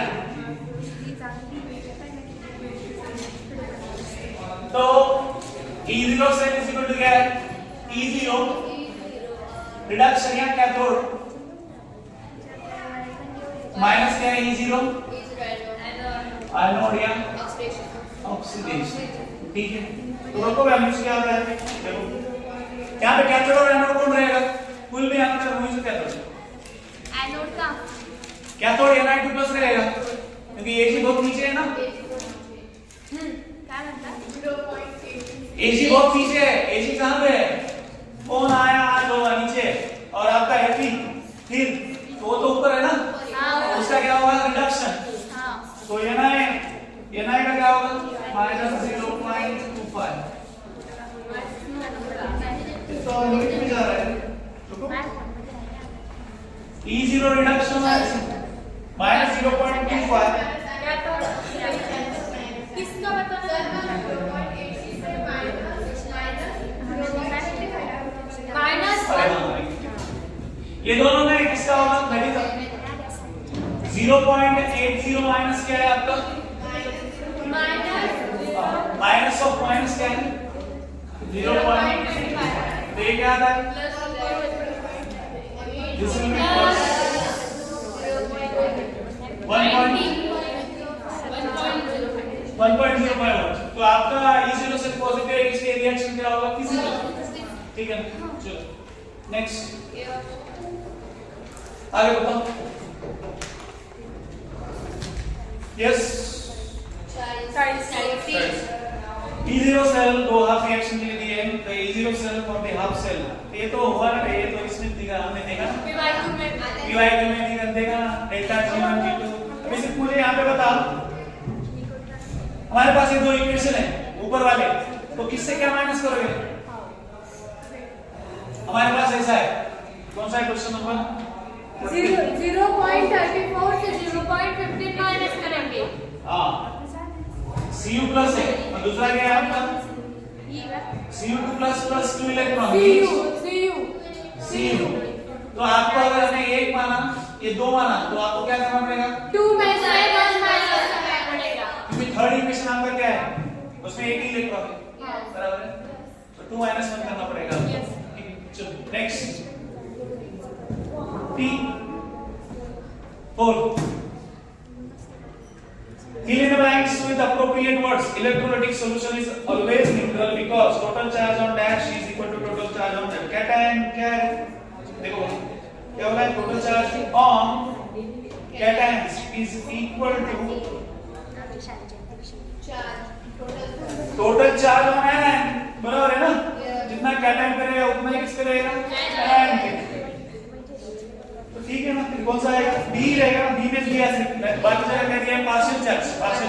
तो E0 cell is equal to क्या है? E0 रिडक्शन या कैथोड माइनस क्या है? E0 एनोड या ऑक्सीडेशन, ठीक है। तो दोनों वैल्यूज क्या होता है? देखो यहाँ पे कैथोड और एनोड कौन रहेगा? कुल में यहाँ पे वही से कैथोड एनोड का कैथोड Ni2 प्लस रहेगा क्योंकि Ag बहुत नीचे है ना। क्या बनता है? Ag बहुत नीचे है। Ag कहाँ पे है? कौन आया आज होगा नीचे और आपका Fe फिर तो वो तो ऊपर है ना। हाँ। उसका क्या होगा? रिडक्शन। हाँ। तो Ni का क्या होगा? -0.25। तो नेगेटिव में जा रहा है। देखो E0 रिडक्शन -0.25 किसका बताना? माइनस ये दोनों में किसका होगा? 0.80 माइनस क्या है आपका? माइनस ऑफ माइनस क्या है? 0.25 तो ये क्या आता है? This will be plus 1.05। तो आपका E0 से पॉजिटिव है, इसलिए रिएक्शन क्या होगा? फिजिकल, ठीक है। चलो नेक्स्ट आगे बताओ। यस E0 सेल दो हाफ रिएक्शन के लिए दिए हैं। तो E0 cell for the half cell ये तो हुआ ना, ये तो इसमें दिखा हमने देखा PY2 में देखा डेल्टा G1 G2। अभी सिर्फ मुझे यहाँ पे बता, हमारे पास ये दो इक्वेशन है ऊपर वाले, तो किससे क्या माइनस करोगे? हमारे पास ऐसा है, कौन सा है क्वेश्चन नंबर? 0.34 से 0.15 माइनस करेंगे। हाँ Cu प्लस है और दूसरा क्या है आपका? Cu2 plus plus 2 electron Cu। तो आपको अगर हमने एक माना ये दो माना तो आपको क्या करना पड़ेगा? 2 में से 1 माइनस करना पड़ेगा क्योंकि थर्ड इक्वेशन आपका क्या है? उसमें एक ही इलेक्ट्रॉन है, बराबर है। तो 2 - 1 करना पड़ेगा। चलो next P4 fill in the blanks with appropriate words. Electrolytic solution is always neutral because total charge on dash is equal to total charge on that. cation क्या है? देखो क्या बोला है? total charge on cations is equal to total charge on anion, बराबर है ना? जितना cation पे रहेगा उतना ही किस पे रहेगा? anion पे। तो ठीक है ना, फिर कौन सा आएगा? B रहेगा ना। B में दिया सिर्फ बाकी जगह क्या दिया है? पार्शियल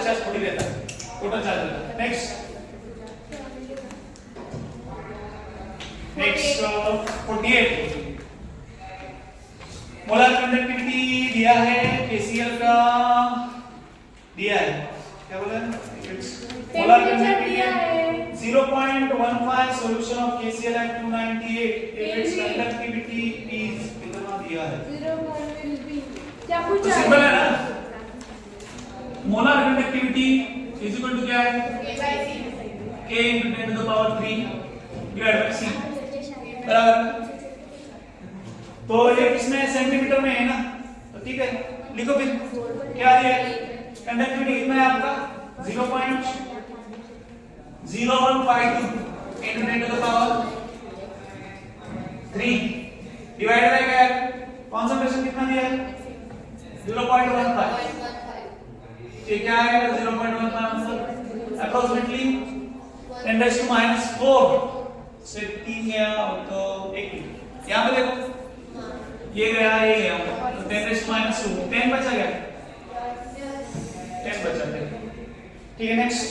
चार्ज थोड़ी रहता है, टोटल चार्ज रहता है। नेक्स्ट 48 मोलर कंडक्टिविटी दिया है KCl का, दिया है क्या बोला है? Molar conductivity 0.15 solution of KCl at 298 if its conductivity is कितना दिया है? क्या तो पूछा सिंपल है ना, molar conductivity is equal to क्या है, K into 10 to the power 3 divided by C, बराबर। तो ये किसमें सेंटीमीटर में है ना, तो ठीक है लिखो फिर क्या दिया है, कंडक्टिविटी कितना है आपका 0.0152 into 10 to the power 3 divided by क्या है, कंसंट्रेशन कितना दिया है 0.15, ये क्या है 0.15 आंसर अप्रोक्सीमेटली 10⁻⁴ से 3 गया तो 1 यहां पे देखो ये गया तो 10⁻², 10 बचा गया, 10 बचा गया, ठीक है। नेक्स्ट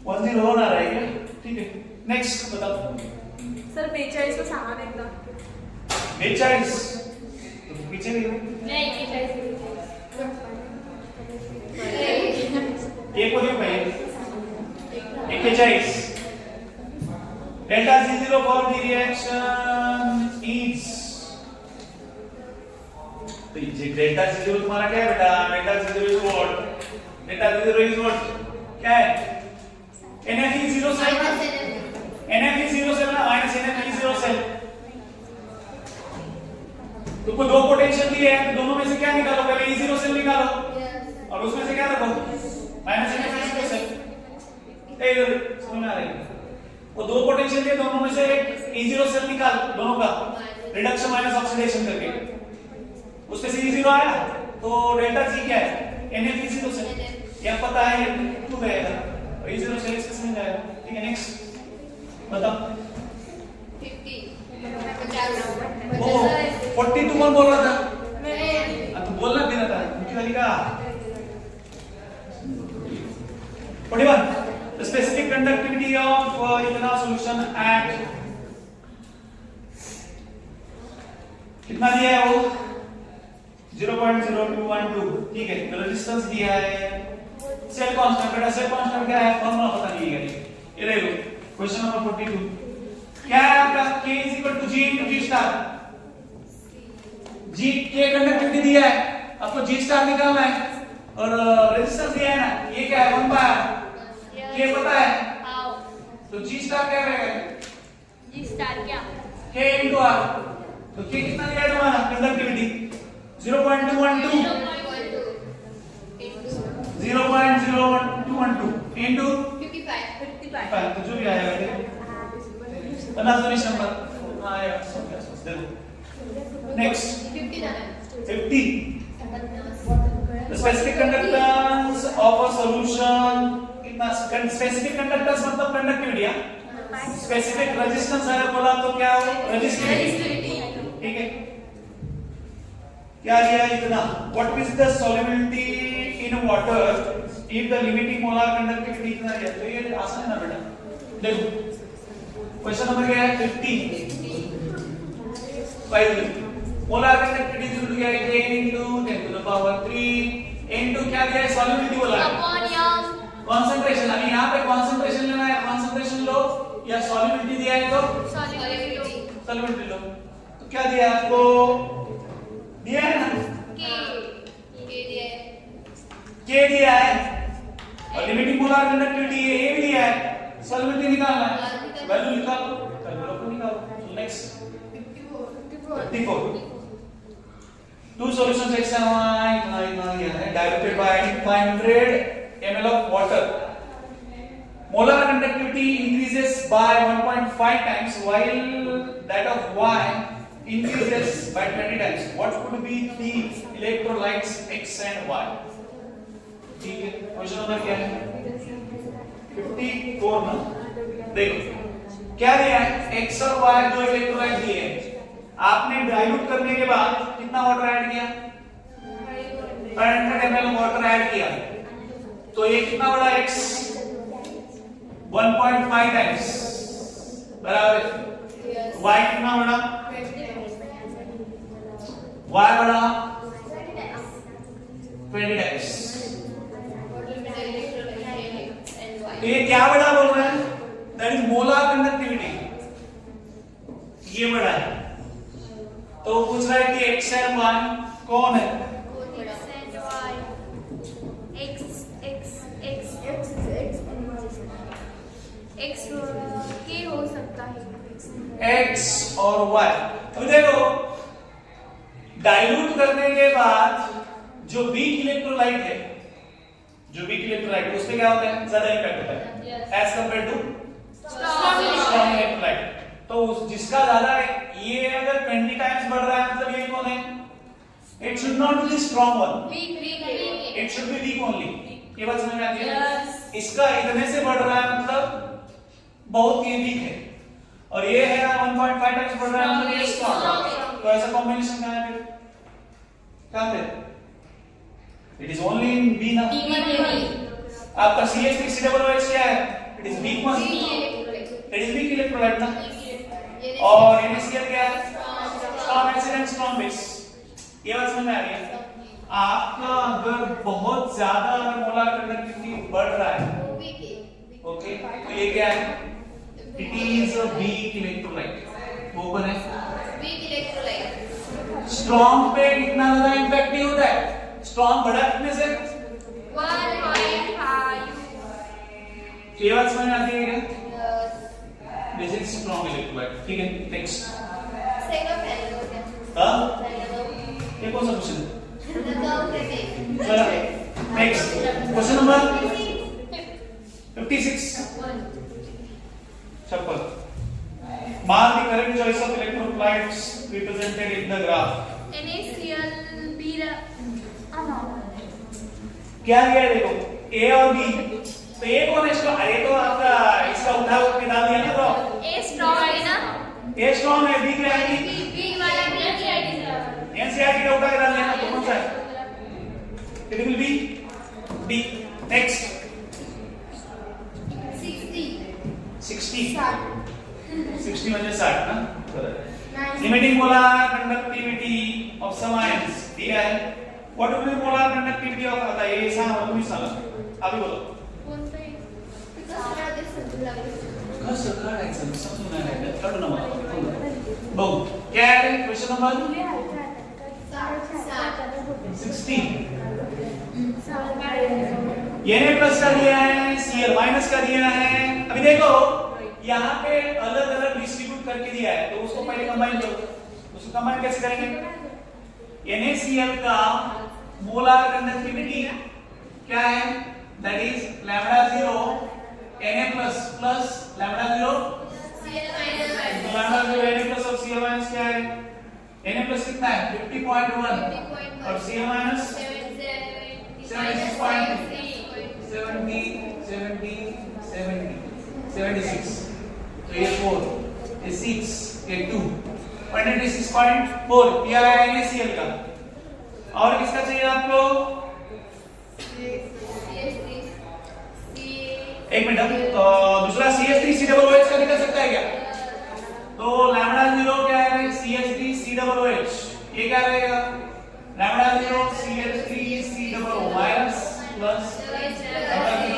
10 हो रहा है क्या, ठीक है। नेक्स्ट बताओ सर 42 का सामान एकदा 42 तो पीछे भी नहीं 41 एक और भाई 41 delta Z0 for the reaction is, तो ये डेल्टा Z0 तुम्हारा क्या है बेटा, delta Z0 is what, delta Z0 is what क्या है, NF0 सेल, NF0 सेल ना माइनस NF0 सेल, तुमको दो पोटेंशियल दिए हैं, तो दोनों में से क्या निकालो, पहले E0 सेल निकालो और उसमें से क्या रखो माइनस NF0 सेल, समझ में आ रही है, वो दो पोटेंशियल दिए, दोनों में से एक E0 सेल निकाल, दोनों का रिडक्शन माइनस ऑक्सीडेशन करके, उसमें से E0 आया तो डेल्टा G क्या है NF0 सेल, क्या पता है ये टू रहेगा और E0 सेल इसके समझ आएगा, ठीक है। नेक्स्ट बताओ 42 कौन बोल रहा था, मैं तो बोलना भी ना था मुझे वाली का 41 the specific conductivity of ethanol solution at कितना दिया है वो 0.0212, ठीक है। तो रेजिस्टेंस दिया है, सेल कांस्टेंट, बेटा सेल कांस्टेंट क्या है, फार्मूला पता नहीं है, ये ले लो क्वेश्चन नंबर 42 क्या है आपका, K is equal to G into G star, G K conductivity दिया है, आपको G star निकालना है और रेजिस्टेंस दिया है ना, ये क्या है 1 बाय K पता है, तो G star क्या रहेगा, G स्टार क्या, K into R, तो K कितना दिया है तुम्हारा कंडक्टिविटी 0.212 into 55, तो जो भी आएगा देखो 50 नंबर आएगा सब क्या सोच देखो। Next 50 the specific conductance of a solution, कितना स्पेसिफिक कंडक्टेंस मतलब कंडक्टिविटी, स्पेसिफिक रेजिस्टेंस अगर बोला तो क्या हो रेजिस्टिविटी, ठीक है। क्या दिया इतना, what is the solubility in water if the limiting molar conductivity इतना दिया, तो ये आसान है ना बेटा, देखो क्वेश्चन नंबर क्या है 50 मोलर कंडक्टिविटी इज क्या है 10 into 10 to the power 3 into क्या दिया है सॉल्युबिलिटी बोला है अपॉन यम कंसंट्रेशन, अभी यहाँ पे कंसंट्रेशन लेना है, कंसंट्रेशन लो या सॉल्युबिलिटी दिया है तो सॉल्युबिलिटी लो, तो क्या दिया है आपको, दिया है ना K दिया है और लिमिटिंग मोलर कंडक्टिविटी A भी दिया है, सॉल्युबिलिटी निकालना है, वैल्यू निकालो, वैल्यू को निकालो। Next 54 two solutions X and Y diluted by 500 ml of water, molar conductivity increases by 1.5 times while that of Y increases by 20 times. What could be the electrolytes X and Y? ठीक है, क्वेश्चन नंबर क्या है 54 ना, देखो क्या दिया है X और Y दो इलेक्ट्रोलाइट दिए हैं, आपने डाइल्यूट करने के बाद कितना वाटर ऐड किया 500 ml वाटर ऐड किया, तो ये कितना बड़ा X 1.5 टाइम्स बराबर, Y कितना बड़ा Y बड़ा 20 टाइम्स, तो ये क्या बड़ा बोल रहे हैं, दैट इज मोलर कंडक्टिविटी, ये बड़ा है तो वो पूछ रहा है कि x and y कौन है? x and y x के हो सकता है x और y। तो देखो डाइल्यूट करने के बाद जो वीक इलेक्ट्रोलाइट है, जो वीक इलेक्ट्रोलाइट उसमें क्या होता है? ज्यादा इम्पैक्ट होता है as compare to strong electrolyte. तो जिसका ज्यादा है, ये अगर 20 टाइम्स बढ़ रहा है मतलब ये कौन है? It should not be strong one, it should be weak only. ये बात समझ में आती है? इसका इतने से बढ़ रहा है मतलब बहुत ही वीक है, और ये है 1.5 टाइम्स बढ़ रहा है मतलब ये स्ट्रॉन्ग। तो ऐसा कॉम्बिनेशन कहां है? कहां पे? It is only in B ना। आपका CH3COOH क्या है? It is weak one, it is weak electrolyte ना। और NaCl क्या है? Strong acid and strong base. ये बात समझ में आ रही है? आपका अगर बहुत ज्यादा अगर मोलर कंडक्टिविटी बढ़ रहा है, ओके, तो ये क्या है? It is a weak electrolyte. वो कौन है? स्ट्रॉन्ग पे कितना ज्यादा इंपैक्ट नहीं होता है। स्ट्रॉन्ग बढ़ा कितने से? 1.5। ये बात समझ में आती है क्या? This is strong electrolyte. ठीक है, नेक्स्ट। हां, ये कौन सा क्वेश्चन है? Next question number 56। Chappal. Mark the correct choice of electrolytes represented in the graph. NaCl B क्या दिया है देखो, A और B। तो A कौन है? अरे तो आपका इसका उठा के डाल दिया ना ब्रो। A स्ट्रॉन्ग है ना? A स्ट्रॉन्ग है, B क्या है? B वाला NCERT का उठा के डाल दिया ना, तो कौन सा है? It will be B. Next 60 म्हणजे 60 ना? बरोबर। Limiting molar conductivity of some ions दिया है। What will be molar conductivity of आता है? ये सांगा, तुम्ही सांगा, अभी बोलो। कोणतं आहे? कसं काढायचं समजून नाही राहिलं, काढू ना मला बघू। क्या है क्वेश्चन नंबर 60। Na प्लस का दिया है, Cl माइनस का दिया है। अभी देखो यहाँ पे अलग अलग डिस्ट्रीब्यूट करके दिया है, तो उसको पहले कंबाइन करो। उसको कंबाइन कैसे करेंगे? NaCl का मोलर कंडक्टिविटी क्या है? That is lambda 0 Na plus plus lambda 0 lambda 0 Na plus और Cl माइनस क्या है? Na प्लस कितना है? 50.1 और Cl माइनस 76। तो ये 4, ये 6, ये 2, 186.4 यह है NaCl का। और किसका चाहिए आपको? एक मिनट, दूसरा CH3COOH का निकल सकता है क्या? तो लैम्डा 0 क्या है? CH3COOH। ये क्या रहेगा? Lambda 0 CH3COO minus plus lambda 0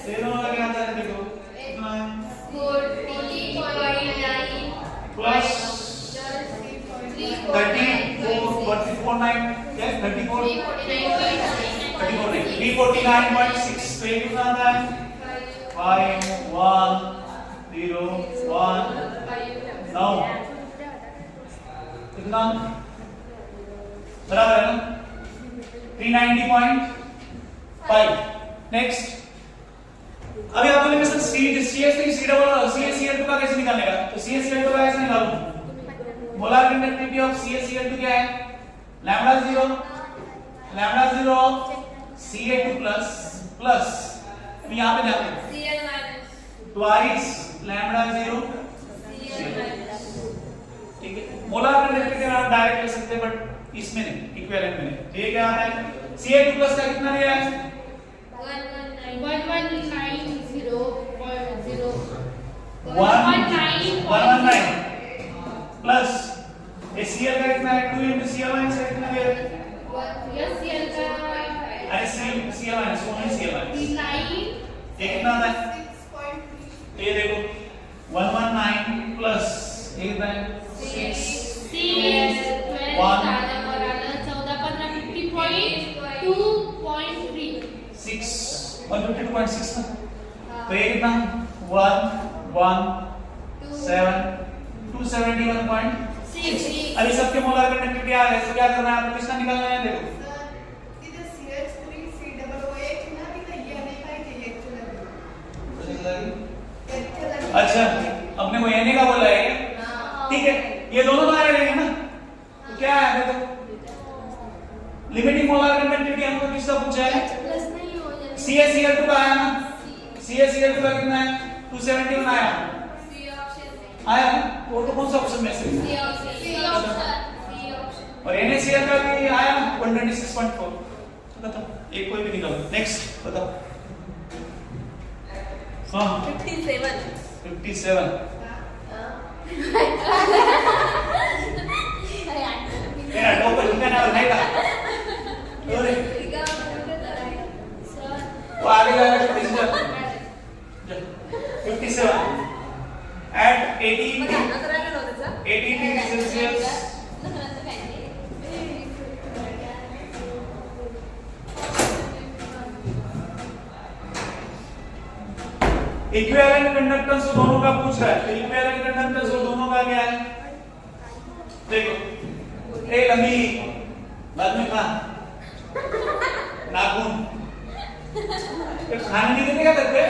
दोनों वाला क्या आता है? देखो कितना है? 40.9 प्लस 34.9 yes 34 349.6। तो ये कितना आता है? 5101 9 कितना बराबर है ना? 390.5। नेक्स्ट, अभी आप बोलेंगे सर CH3COO का कैसे निकालने का? तो CH2 का कैसे निकालूं? मोलर कंडक्टिविटी ऑफ CH2 क्या है? लैम्डा 0 Ca2 प्लस तो यहां पे जाते हैं Cl माइनस ट्वाइस लैम्डा 0 ठीक है। मोलर कंडक्टिविटी आप डायरेक्ट ले सकते हैं, बट इसमें नहीं, इक्विवेलेंट में नहीं। तो ये क्या आता है? Ca2 प्लस का कितना दिया है? 119 प्लस Cl का कितना है? 2 into Cl माइनस का कितना दिया है? अरे Cl minus only Cl minus ये कितना आता है? ये देखो 119 प्लस ये कितना है? 6 152.6 ना, तो ये कितना 271.6। अभी सबके मोलर कंडक्टिविटी आ गए, तो क्या करना है आपको, किसका निकालना है? देखो अच्छा, अपने को Na का बोला है, ठीक है, ये दोनों बाहर रहेंगे ना, तो क्या है देखो, लिमिटिंग मोलर कंडक्टिविटी हमको किसका पूछा है? CaCl2 का आया ना, CaCl2 का कितना है? 271 आया ना, वो तो कौन सा ऑप्शन में से? और NaCl का भी आया ना 126.4। तो बताओ, एक कोई भी निकालो। नेक्स्ट बताओ। हाँ 57। तेरा टॉपर कितना ना रहेगा? अरे वो आगे जा रहा है 57 at 80 degrees Celsius। Equivalent conductance दोनों का पूछ रहा है, तो इक्विवेलेंट कंडक्टेंस दोनों का क्या है? देखो, ए लंबी बाद में खा नाखून, ये खाने नहीं देने का करते?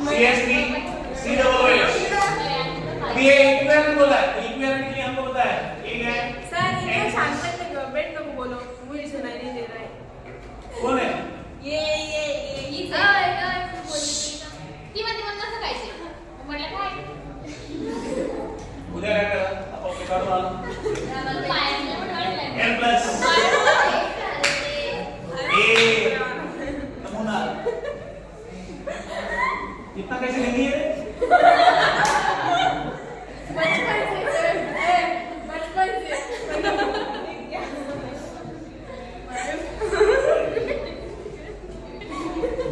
CH3 COOH, ये इक्विवेलेंट बोला है, तो इक्विवेलेंट के लिए हमको पता है ये क्या है? सर इनको शांत करके गवर्नमेंट को बोलो, मुझे सुनाई नहीं दे रहा है। कौन है? ये उद्या काय करा, आपण काढू आलो N प्लस ए नमूना, इतना कैसे नहीं है? बचपन से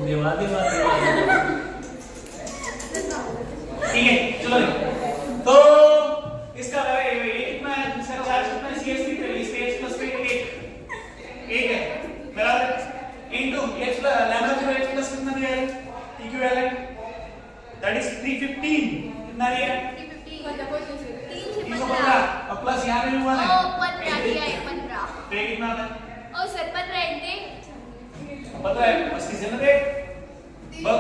देवा ठीक है, चलो तो इसका ये कितना है? इसका चार्ज कितना है? CH3 पे इस पे H प्लस पे एक है बराबर इनटू H प्लस लैम्डा जो H प्लस कितना दिया है? इक्विवेलेंट दैट इज 315 कितना दिया है? 315 और प्लस यहां पे भी हुआ है तो ये कितना आता है? पता है 80 से ना दे बग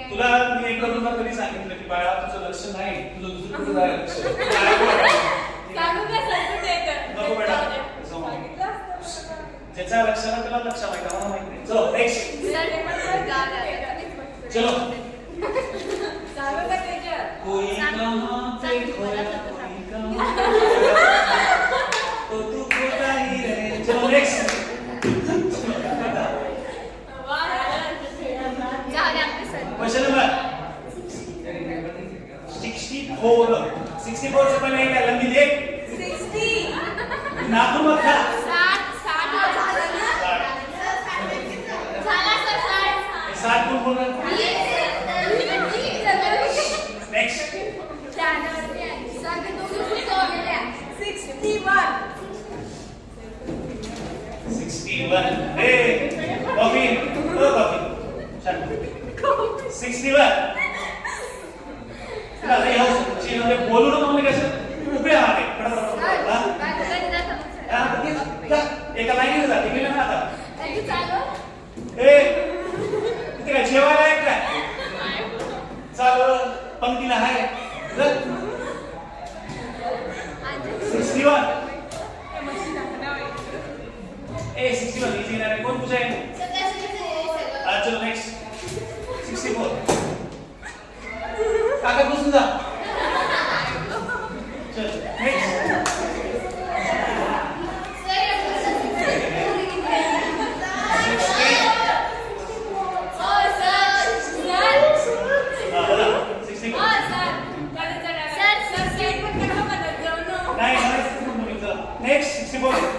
तुला मी एकदा तुला कधी सांगितलं की बाळा तुझं लक्ष नाही, तुझं दुसरं कुठे जायला लक्ष सांगू का सरपंच येतं? नको बेटा, ज्याच्या लक्षाला त्याला लक्ष माहिती, आम्हाला माहित नाही। चलो नेक्स्ट, चलो सांगू का त्याच्यात? कोई कहां पे खोया कोई कहां तो तू खोता ही रहे। चलो नेक्स्ट, क्वेश्चन नंबर 64 से पहले क्या लंबी देख 60 नाखून मत खा 60 कौन बोल रहा है? नेक्स्ट 61 ए कॉफी ओ कॉफी चल 61 चला रे हो चीन मध्ये बोलू नका म्हणजे कसं उभे राहते हां एका लाईनीने जा तिकडे ना आता ए इथे काय जेवायला आहे काय चाल पंक्तीला आहे 61 ए 61 इजी ना रे कोण पूछे चलो नेक्स्ट 64 काका बसून जा चल नेक्स्ट नेक्स्ट 64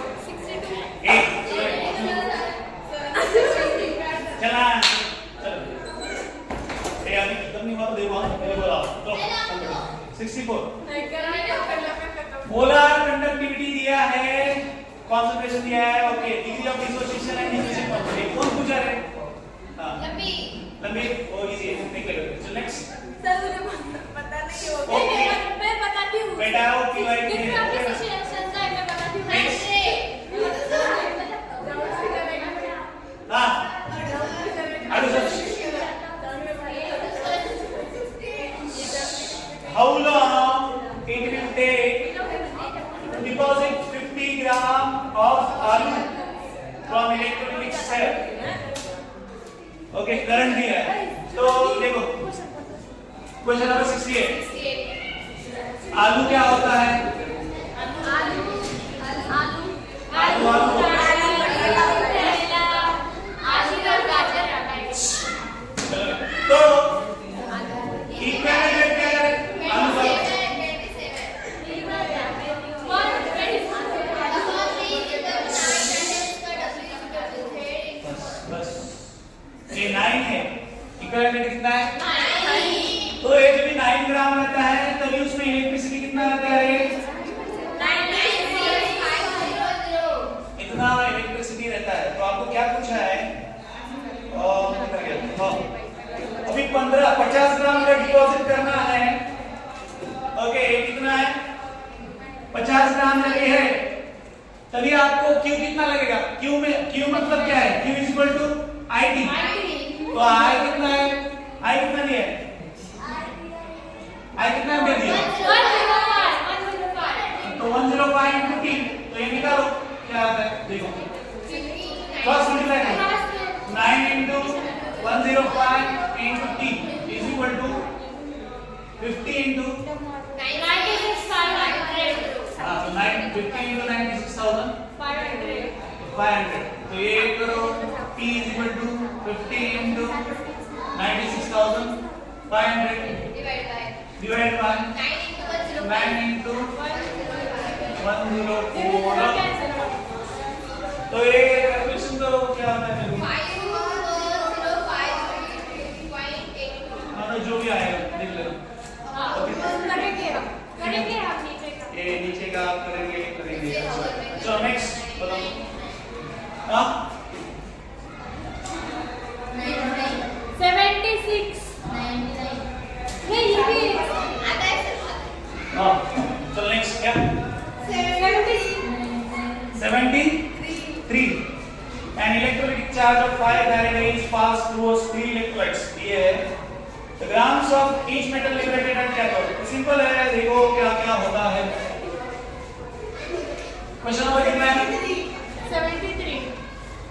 चला चलो ये अभी खत्म नहीं हुआ तो देखो मेरे बोला तो 64 मोलर कंडक्टिविटी दिया है, कॉन्सेंट्रेशन दिया है, okay, degree of dissociation and dissociation concentration कौन पूछा है? हां लंबी लंबी वो इजी है, निकल लो। चल नेक्स्ट। सर मुझे पता नहीं हो ओके मैं बताती हूँ बेटा वो पीवाई की डिग्री ऑफ डिसोसिएशन का मैं बताती हूँ हां आगे चल। How long it will take to deposit 50 gram of aloo from electrolytic cell? Okay, current दिया है। तो देखो क्वेश्चन नंबर 68। आलू क्या होता है? आलू तो इक्विवेलेंट रेट क्या है? आलू का बस ये 9 है। इक्विवेलेंट रेट कितना है? 9। तो ये जब भी 9 ग्राम रहता है तभी उसमें इलेक्ट्रिसिटी कितना रहता है? इतना इलेक्ट्रिसिटी रहता है। तो आपको क्या पूछा है? कितना गया? हाँ अभी 50 ग्राम का डिपॉजिट करना है। ओके ये कितना है? 50 ग्राम लगे है तभी आपको Q कितना लगेगा? Q मतलब क्या है? Q is equal to IT। तो I कितना है? I कितना दिया है? I कितना दे दिया? 105 तो 105 into T। तो ये निकालो क्या आता है? देखो फर्स्ट मल्टीप्लाई करो 9 into 105 into T is equal to 50 into 96,500 तो 50 into 96,500। तो ये करो T is equal to 50 into 96,500 divided by 9 into 104। तो ये कैलकुलेशन तो क्या होता है? जो भी आएगा देख लेना। करेंगे हम नीचे का ये नीचे का आप करेंगे। चलो नेक्स्ट बताओ। हाँ 76 नहीं ये भी हाँ चलो नेक्स्ट क्या? 73 An electrolytic charge of 5 Faraday is passed through 3 electrolytes। ये है the grams of each metal liberated at cathode। Simple है, देखो क्या क्या होता है। क्वेश्चन नंबर कितना है? 73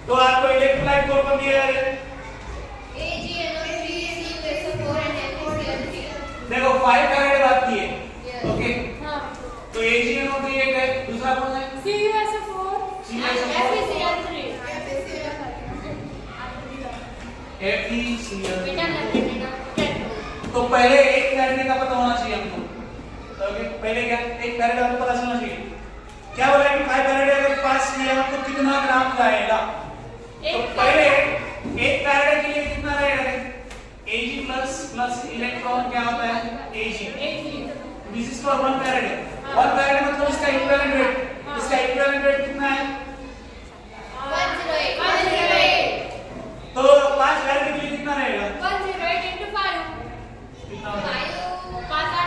तो आपको इलेक्ट्रोलाइट कौन कौन दिया है? देखो 5 फैराडे बात की है। ओके हाँ तो AgNO तो एक है, दूसरा कौन है? CuSO4 FeCl3 FeCl। बेटा लगेगा तो पहले एक फैराडे का पता होना चाहिए हमको। ओके पहले क्या एक फैराडे आपको पता चलना चाहिए। क्या बोला कि 5 फैराडे अगर पास किया तो कितना ग्राम का आएगा? तो पहले एक फैराडे के लिए कितना रहेगा? Ag प्लस इलेक्ट्रॉन क्या होता है? Ag। This is for 1 Faraday. 1 Faraday मतलब इसका इक्विवेलेंट रेट। इसका इक्विवेलेंट रेट कितना है? 108 तो 5 फैराडे के लिए कितना रहेगा? 108 into 5 कितना होगा? 5 8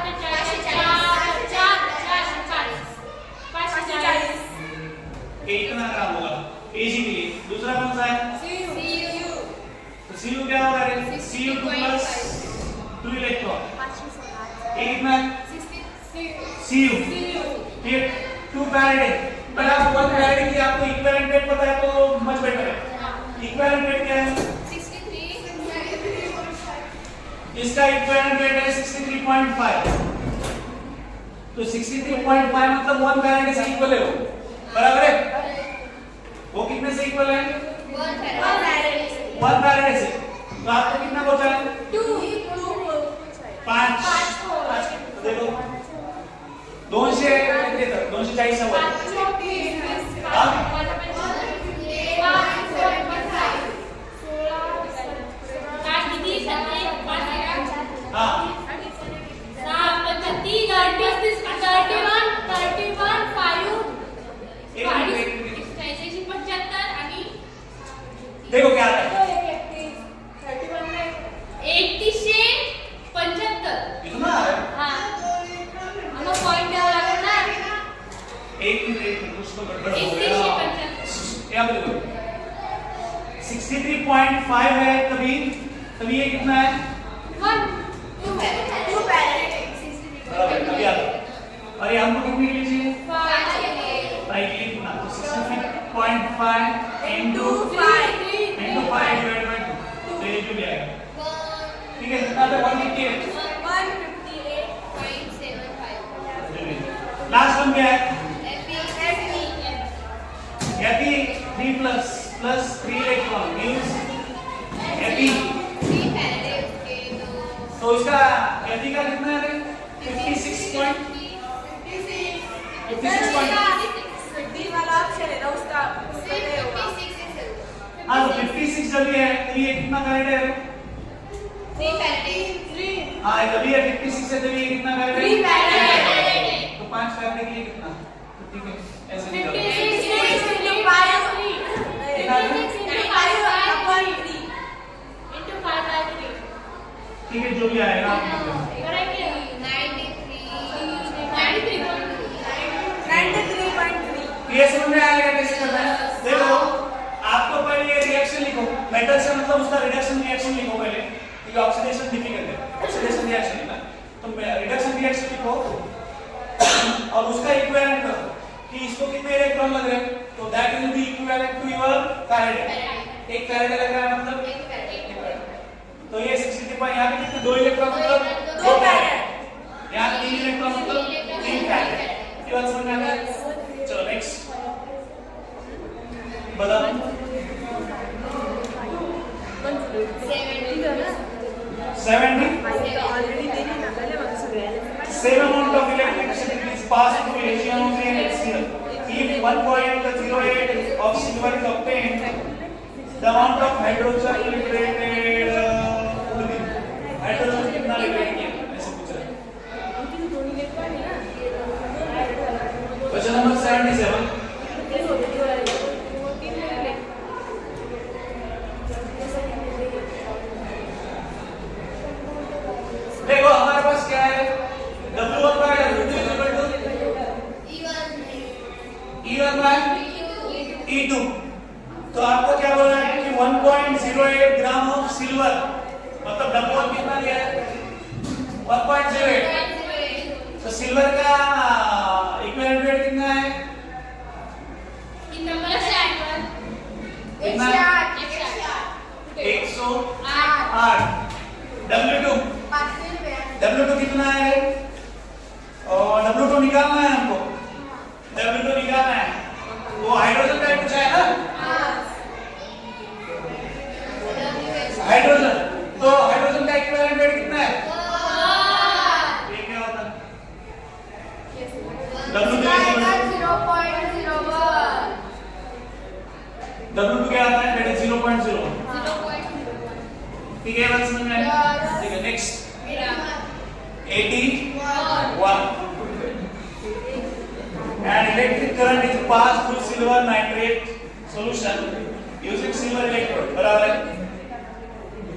ये इतना ग्राम होगा Ag के लिए। दूसरा कौन सा है? तो Cu क्या होगा? Cu2 plus 2 electron. ये कितना है? Cu फिर 2 फैराडे। पर आप 1 फैराडे की आपको इक्विवेलेंट रेट पता है तो मच बेटर है। इक्विवेलेंट रेट क्या है? इसका इक्विवेलेंट रेट है 63.5। तो 63.5 मतलब 1 फैराडे से इक्वल है वो, बराबर है? वो कितने से इक्वल है? 1 फैराडे से। तो आपको कितना बचा है? 5। देखो 240 हुआ। हाँ 31 देखो क्या आता है 80 से 75 इतना आ रहा है हाँ हमें पॉइंट द्यावा लागेल ना एक मिनट उसको गड़बड़ हो 80 से गया 75 यहाँ पे देखो 63.5 है तभी ये कितना है बराबर अभी आता है और ये हमको कितने के लिए चाहिए 5 के लिए कितना तो 63.5 into 5 divided by 2 तो ये जो भी आएगा ठीक है कितना था 158 लास्ट वन क्या है Fe 3 plus 3 electron means Fe तो इसका Fe का कितना है 56 point हाँ तो 56 जब ये है तो ये कितना करंट है हाँ जब ये 56 है तब ये कितना करंट है तो 5 करने के लिए कितना तो ठीक है ऐसे निकालो ठीक है जो भी आएगा आप लिख लो। ये समझ में आएगा कैसे करना है देखो आपको पहले ये रिएक्शन लिखो मेटल से मतलब उसका रिडक्शन रिएक्शन लिखो पहले क्योंकि ऑक्सीडेशन डिफिकल्ट है ऑक्सीडेशन रिएक्शन लिखना तो रिडक्शन रिएक्शन लिखो और उसका इक्विवेलेंट करो कि इसको कितने इलेक्ट्रॉन लग रहे हैं तो that will be equivalent to your Faraday एक फैराडे लग रहा है मतलब तो ये 63 यहाँ पे कितने 2 इलेक्ट्रॉन मतलब 2 फैराडे यहाँ 3 इलेक्ट्रॉन मतलब 3 फैराडे ये बात समझ में आ गया चलो नेक्स्ट बताओ 70 same amount of electricity is passed through HNO3 and HCl. If 1.08 of silver is obtained, the amount of hydrogen liberated hydrogen कितना लिबरेट किया ऐसे पूछ रहे हैं क्वेश्चन नंबर 77 देखो हमारे पास क्या है W1 by W2 E1 by E2 तो आपको क्या बोलना है कि 1.08 ग्राम ऑफ सिल्वर मतलब W1 कितना दिया है 1.08 तो सिल्वर का इक्विवेलेंट वेट कितना है इन नंबर से 108 W2 कितना है और W2 निकालना है हमको W2 निकालना है वो हाइड्रोजन का पूछा है ना हाइड्रोजन तो हाइड्रोजन का इक्विवेलेंट वेट कितना है ये क्या होता है W2 क्या आता है दैट इज 0.0 ठीक है बात समझ में आई ठीक है next 81 and electric current is passed through silver nitrate solution using silver electrode बराबर है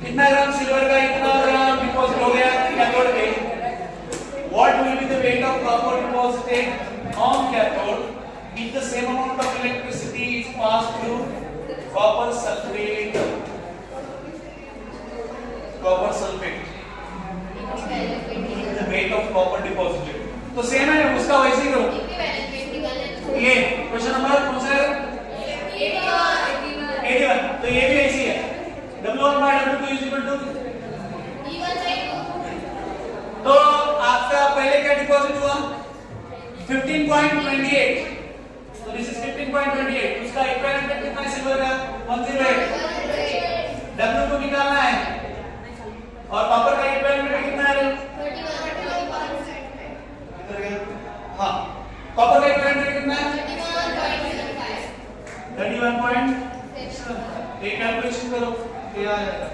कितना ग्राम सिल्वर का इतना ग्राम डिपॉजिट हो गया कैथोड पे what will be the weight of copper deposited on cathode if the same amount of electricity is passed through copper sulfate the weight of copper deposited तो सेम है उसका वैसे ही करो ये क्वेश्चन नंबर कौन सा है 81 तो ये भी ऐसी है W1 by W2 is equal to तो आपका पहले क्या डिपॉजिट हुआ 15.28 तो दिस इज 15.28 उसका इक्विवेलेंट कितना है सिल्वर का 108 W2 निकालना है और कॉपर का इक्विवेलेंट कितना है हाँ कॉपर का इक्विवेलेंट कितना है 31. ये कैलकुलेशन करो ये आ जाएगा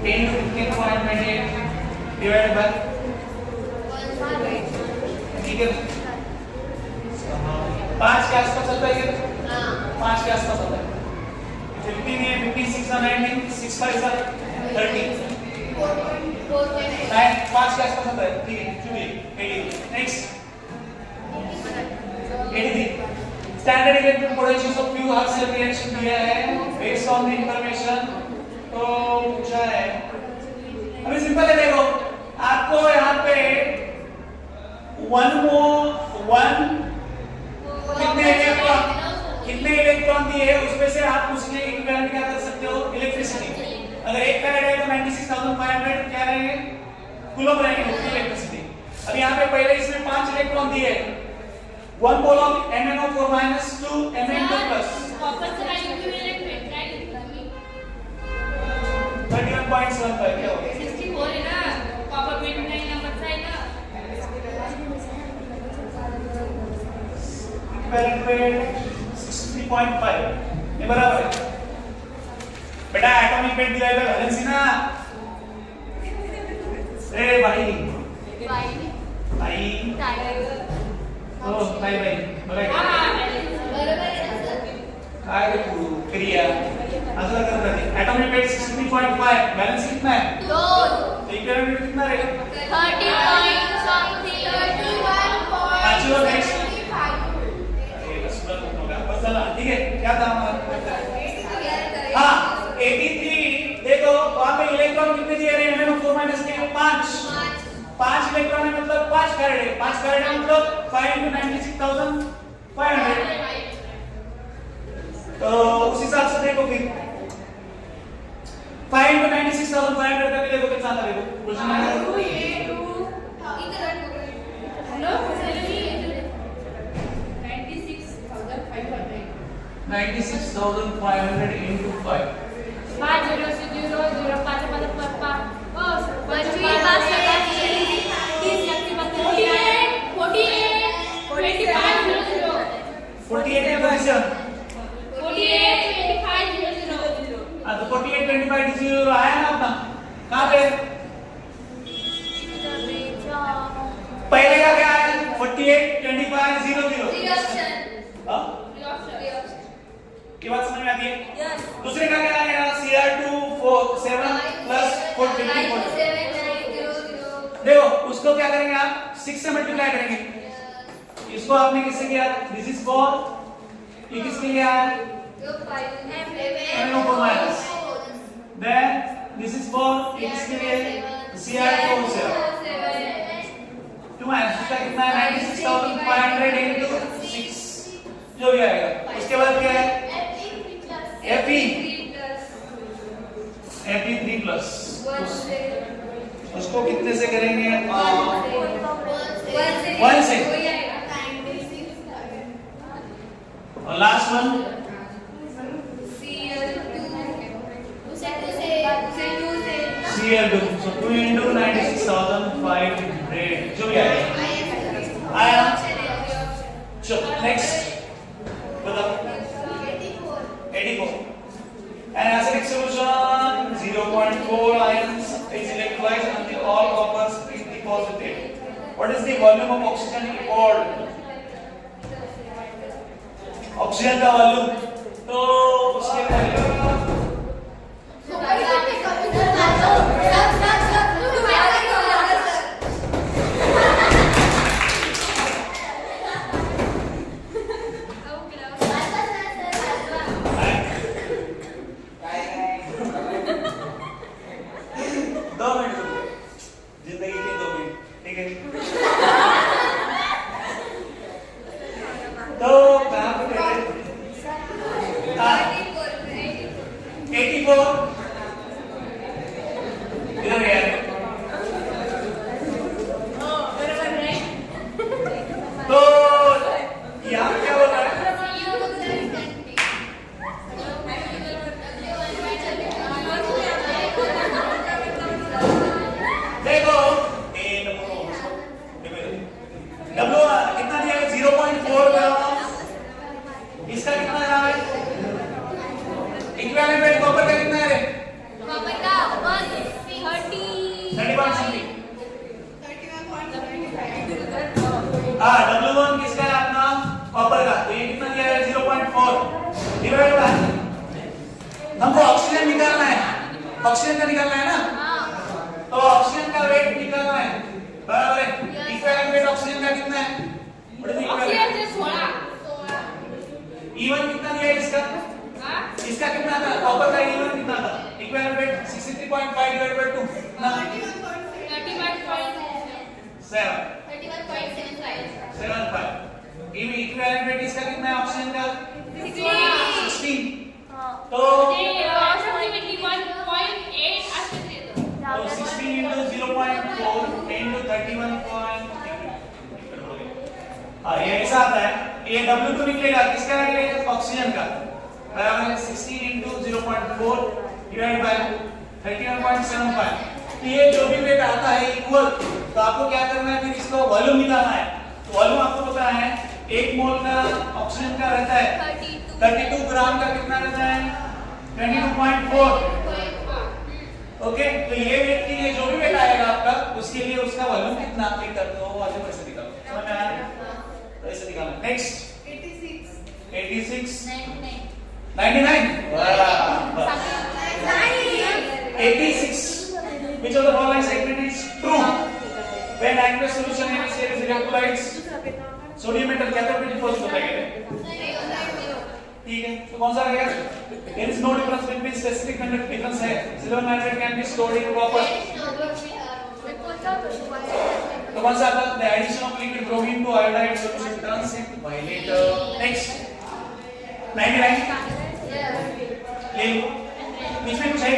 10 to 15.28 डिवाइडेड बाय ठीक है 5 के आसपास चलता है ये 5 के आसपास होता है 15 है 56 और 19 6 5 30 9 5 के आसपास आता है ठीक है चलिए 80 next 83 standard electric potential of few half cell reaction दिया है बेस्ड ऑन द इंफॉर्मेशन तो पूछा है अभी सिंपल है देखो आपको यहाँ पे कितने इलेक्ट्रॉन दिए उसमें से आप उसके इक्विवेलेंट क्या कर सकते हो इलेक्ट्रिसिटी अगर 1 फैराड है तो 96500 क्या रहेंगे कूलम रहेंगे उसकी इलेक्ट्रिसिटी अब यहाँ पे पहले इसमें 5 इलेक्ट्रॉन दिए 1 mole of MnO4 minus 2 Mn2 plus copper से इक्विवेलेंट में क्या लिखा है 31.75 क्या हो गया 64 है ना कॉपर 29 नंबर से है ना इक्विवेलेंट पे 60.5 ये बराबर है बेटा एटॉमिक वेट दिया है वैलेंसी ना ए भाई ओ भाई बघा काय रे तू क्रिया असं करत राहते एटॉमिक वेट 60.5 बैलेंस कितना है 2 तो इक्विवेलेंट वेट कितना रहेगा 30.something नेक्स्ट बस चला ठीक है क्या था हमारा हाँ 83 देखो वहां पे इलेक्ट्रॉन कितने दिए रहे हैं MnO4 minus के 5 इलेक्ट्रॉन है मतलब 5 फैराड है 5 फैराड है मतलब 5 into 96500 तो उस हिसाब से देखो फिर 5 into 96500 का भी देखो कितना आता है देखो क्वेश्चन नंबर हेलो 96,500 into 5 5 0 से 0 0 5 5 5 ओ 25 48 है पोजीशन 48 25 0 0 हां तो 48 25 0 आया ना अपना कहां पे पहले का क्या है 48 25 0 0 हां ये बात समझ में आती है यस दूसरे का क्या आएगा Cr2 7 plus 454 देखो उसको क्या करेंगे आप 6 से मल्टीप्लाई करेंगे इसको आपने किससे किया दिस इज फॉर ये किसके लिए आया MnO4 minus then this is for ये किसके लिए Cr4 7 2 minus इसका कितना है 96,500 into 6 जो भी आएगा उसके बाद क्या है Fe3 plus उसको कितने से करेंगे 1 से और last one Cl2 so 2 into 96,500 जो भी आया चलो नेक्स्ट बताओ 84 and acidic solution 0.4 ions is electrolyzed until all copper is deposited what is the volume of oxygen evolved oxygen का वॉल्यूम तो उसके जिंदगी के 2 मिनट ठीक है तो कहां पे थे 84 इधर यार तो यहाँ क्या होता है देखो W कितना दिया है 0.4 ग्राम इसका कितना ग्राम है इक्विवेलेंट वेट कॉपर का कितना है रे कॉपर का 30.something हां W1 किसका है अपना कॉपर का तो ये कितना दिया है 0.4 डिवाइड बाय हमको ऑक्सीजन निकालना है, ऑक्सीजन का निकालना है ना, हाँ तो ऑक्सीजन का वेट निकालना है, बराबर है। इक्विवेलेंट वेट ऑक्सीजन का कितना है? ऑक्सीजन से 16 E1 कितना दिया है इसका? इसका कितना था? कॉपर का E1 कितना था? इक्विवेलेंट वेट 63.5 डिवाइडेड बाय 2 कितना? 7.75। इक्विवेलेंट वेट इसका कितना है ऑक्सीजन का? 16। तो approximately 1.8 आसपास तो 16 into 0.4 into 31. हाँ ये ऐसा आता है, ये W2 निकलेगा, किसका निकलेगा? ऑक्सीजन का, बराबर है 16 into 0.4 divided by 31.75। तो ये जो भी वेट आता है इक्वल, तो आपको क्या करना है, फिर इसको वॉल्यूम निकालना है। तो वॉल्यूम आपको पता है 1 मोल का ऑक्सीजन का रहता है 32 ग्राम का कितना रहता है? 22.4। ओके, तो ये वेट के लिए जो भी वेट आएगा आपका, उसके लिए उसका वॉल्यूम कितना आप लिख करते हो, वॉल्यूम कैसे निकालो, समझ में आया? तो ऐसे निकालना। Next 86 99 86 which of the following statement is true? When aqueous solution NaCl is electrolytes, sodium metal cathode पे डिस्पोज होता है, ठीक है? तो कौन सा रहेगा? There is no difference between specific and difference है। Silver nitrate can be stored in copper। तो कौन सा आता है? The addition of liquid bromine to iodide solution turns it violet। Next 99 ले लो, बीच में कुछ है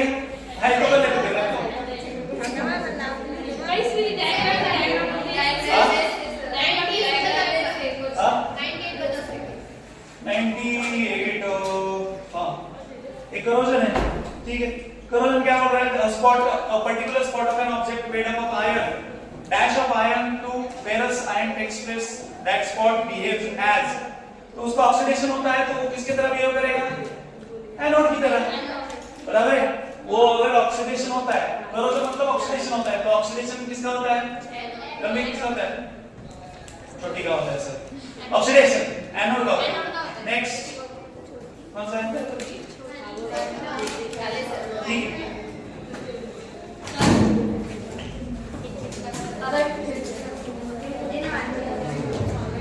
हाइड्रोजन लेकर दे रहा है। कैसी डायग्राम 98 हाँ एक करोजन है, ठीक है? करोजन क्या बोल रहा है? Spot a particular spot of an object made up of iron dash of iron to ferrous ion takes place that spot behaves as. तो उसका ऑक्सीडेशन होता है, तो वो किसकी तरह बिहेव करेगा? एनोड की तरह, बराबर है? वो अगर ऑक्सीडेशन होता है, करोजन मतलब ऑक्सीडेशन होता है, तो ऑक्सीडेशन किसका होता है? लंबी किसका होता है? छोटी का होता है सर, ऑक्सीडेशन एनोड का होता है।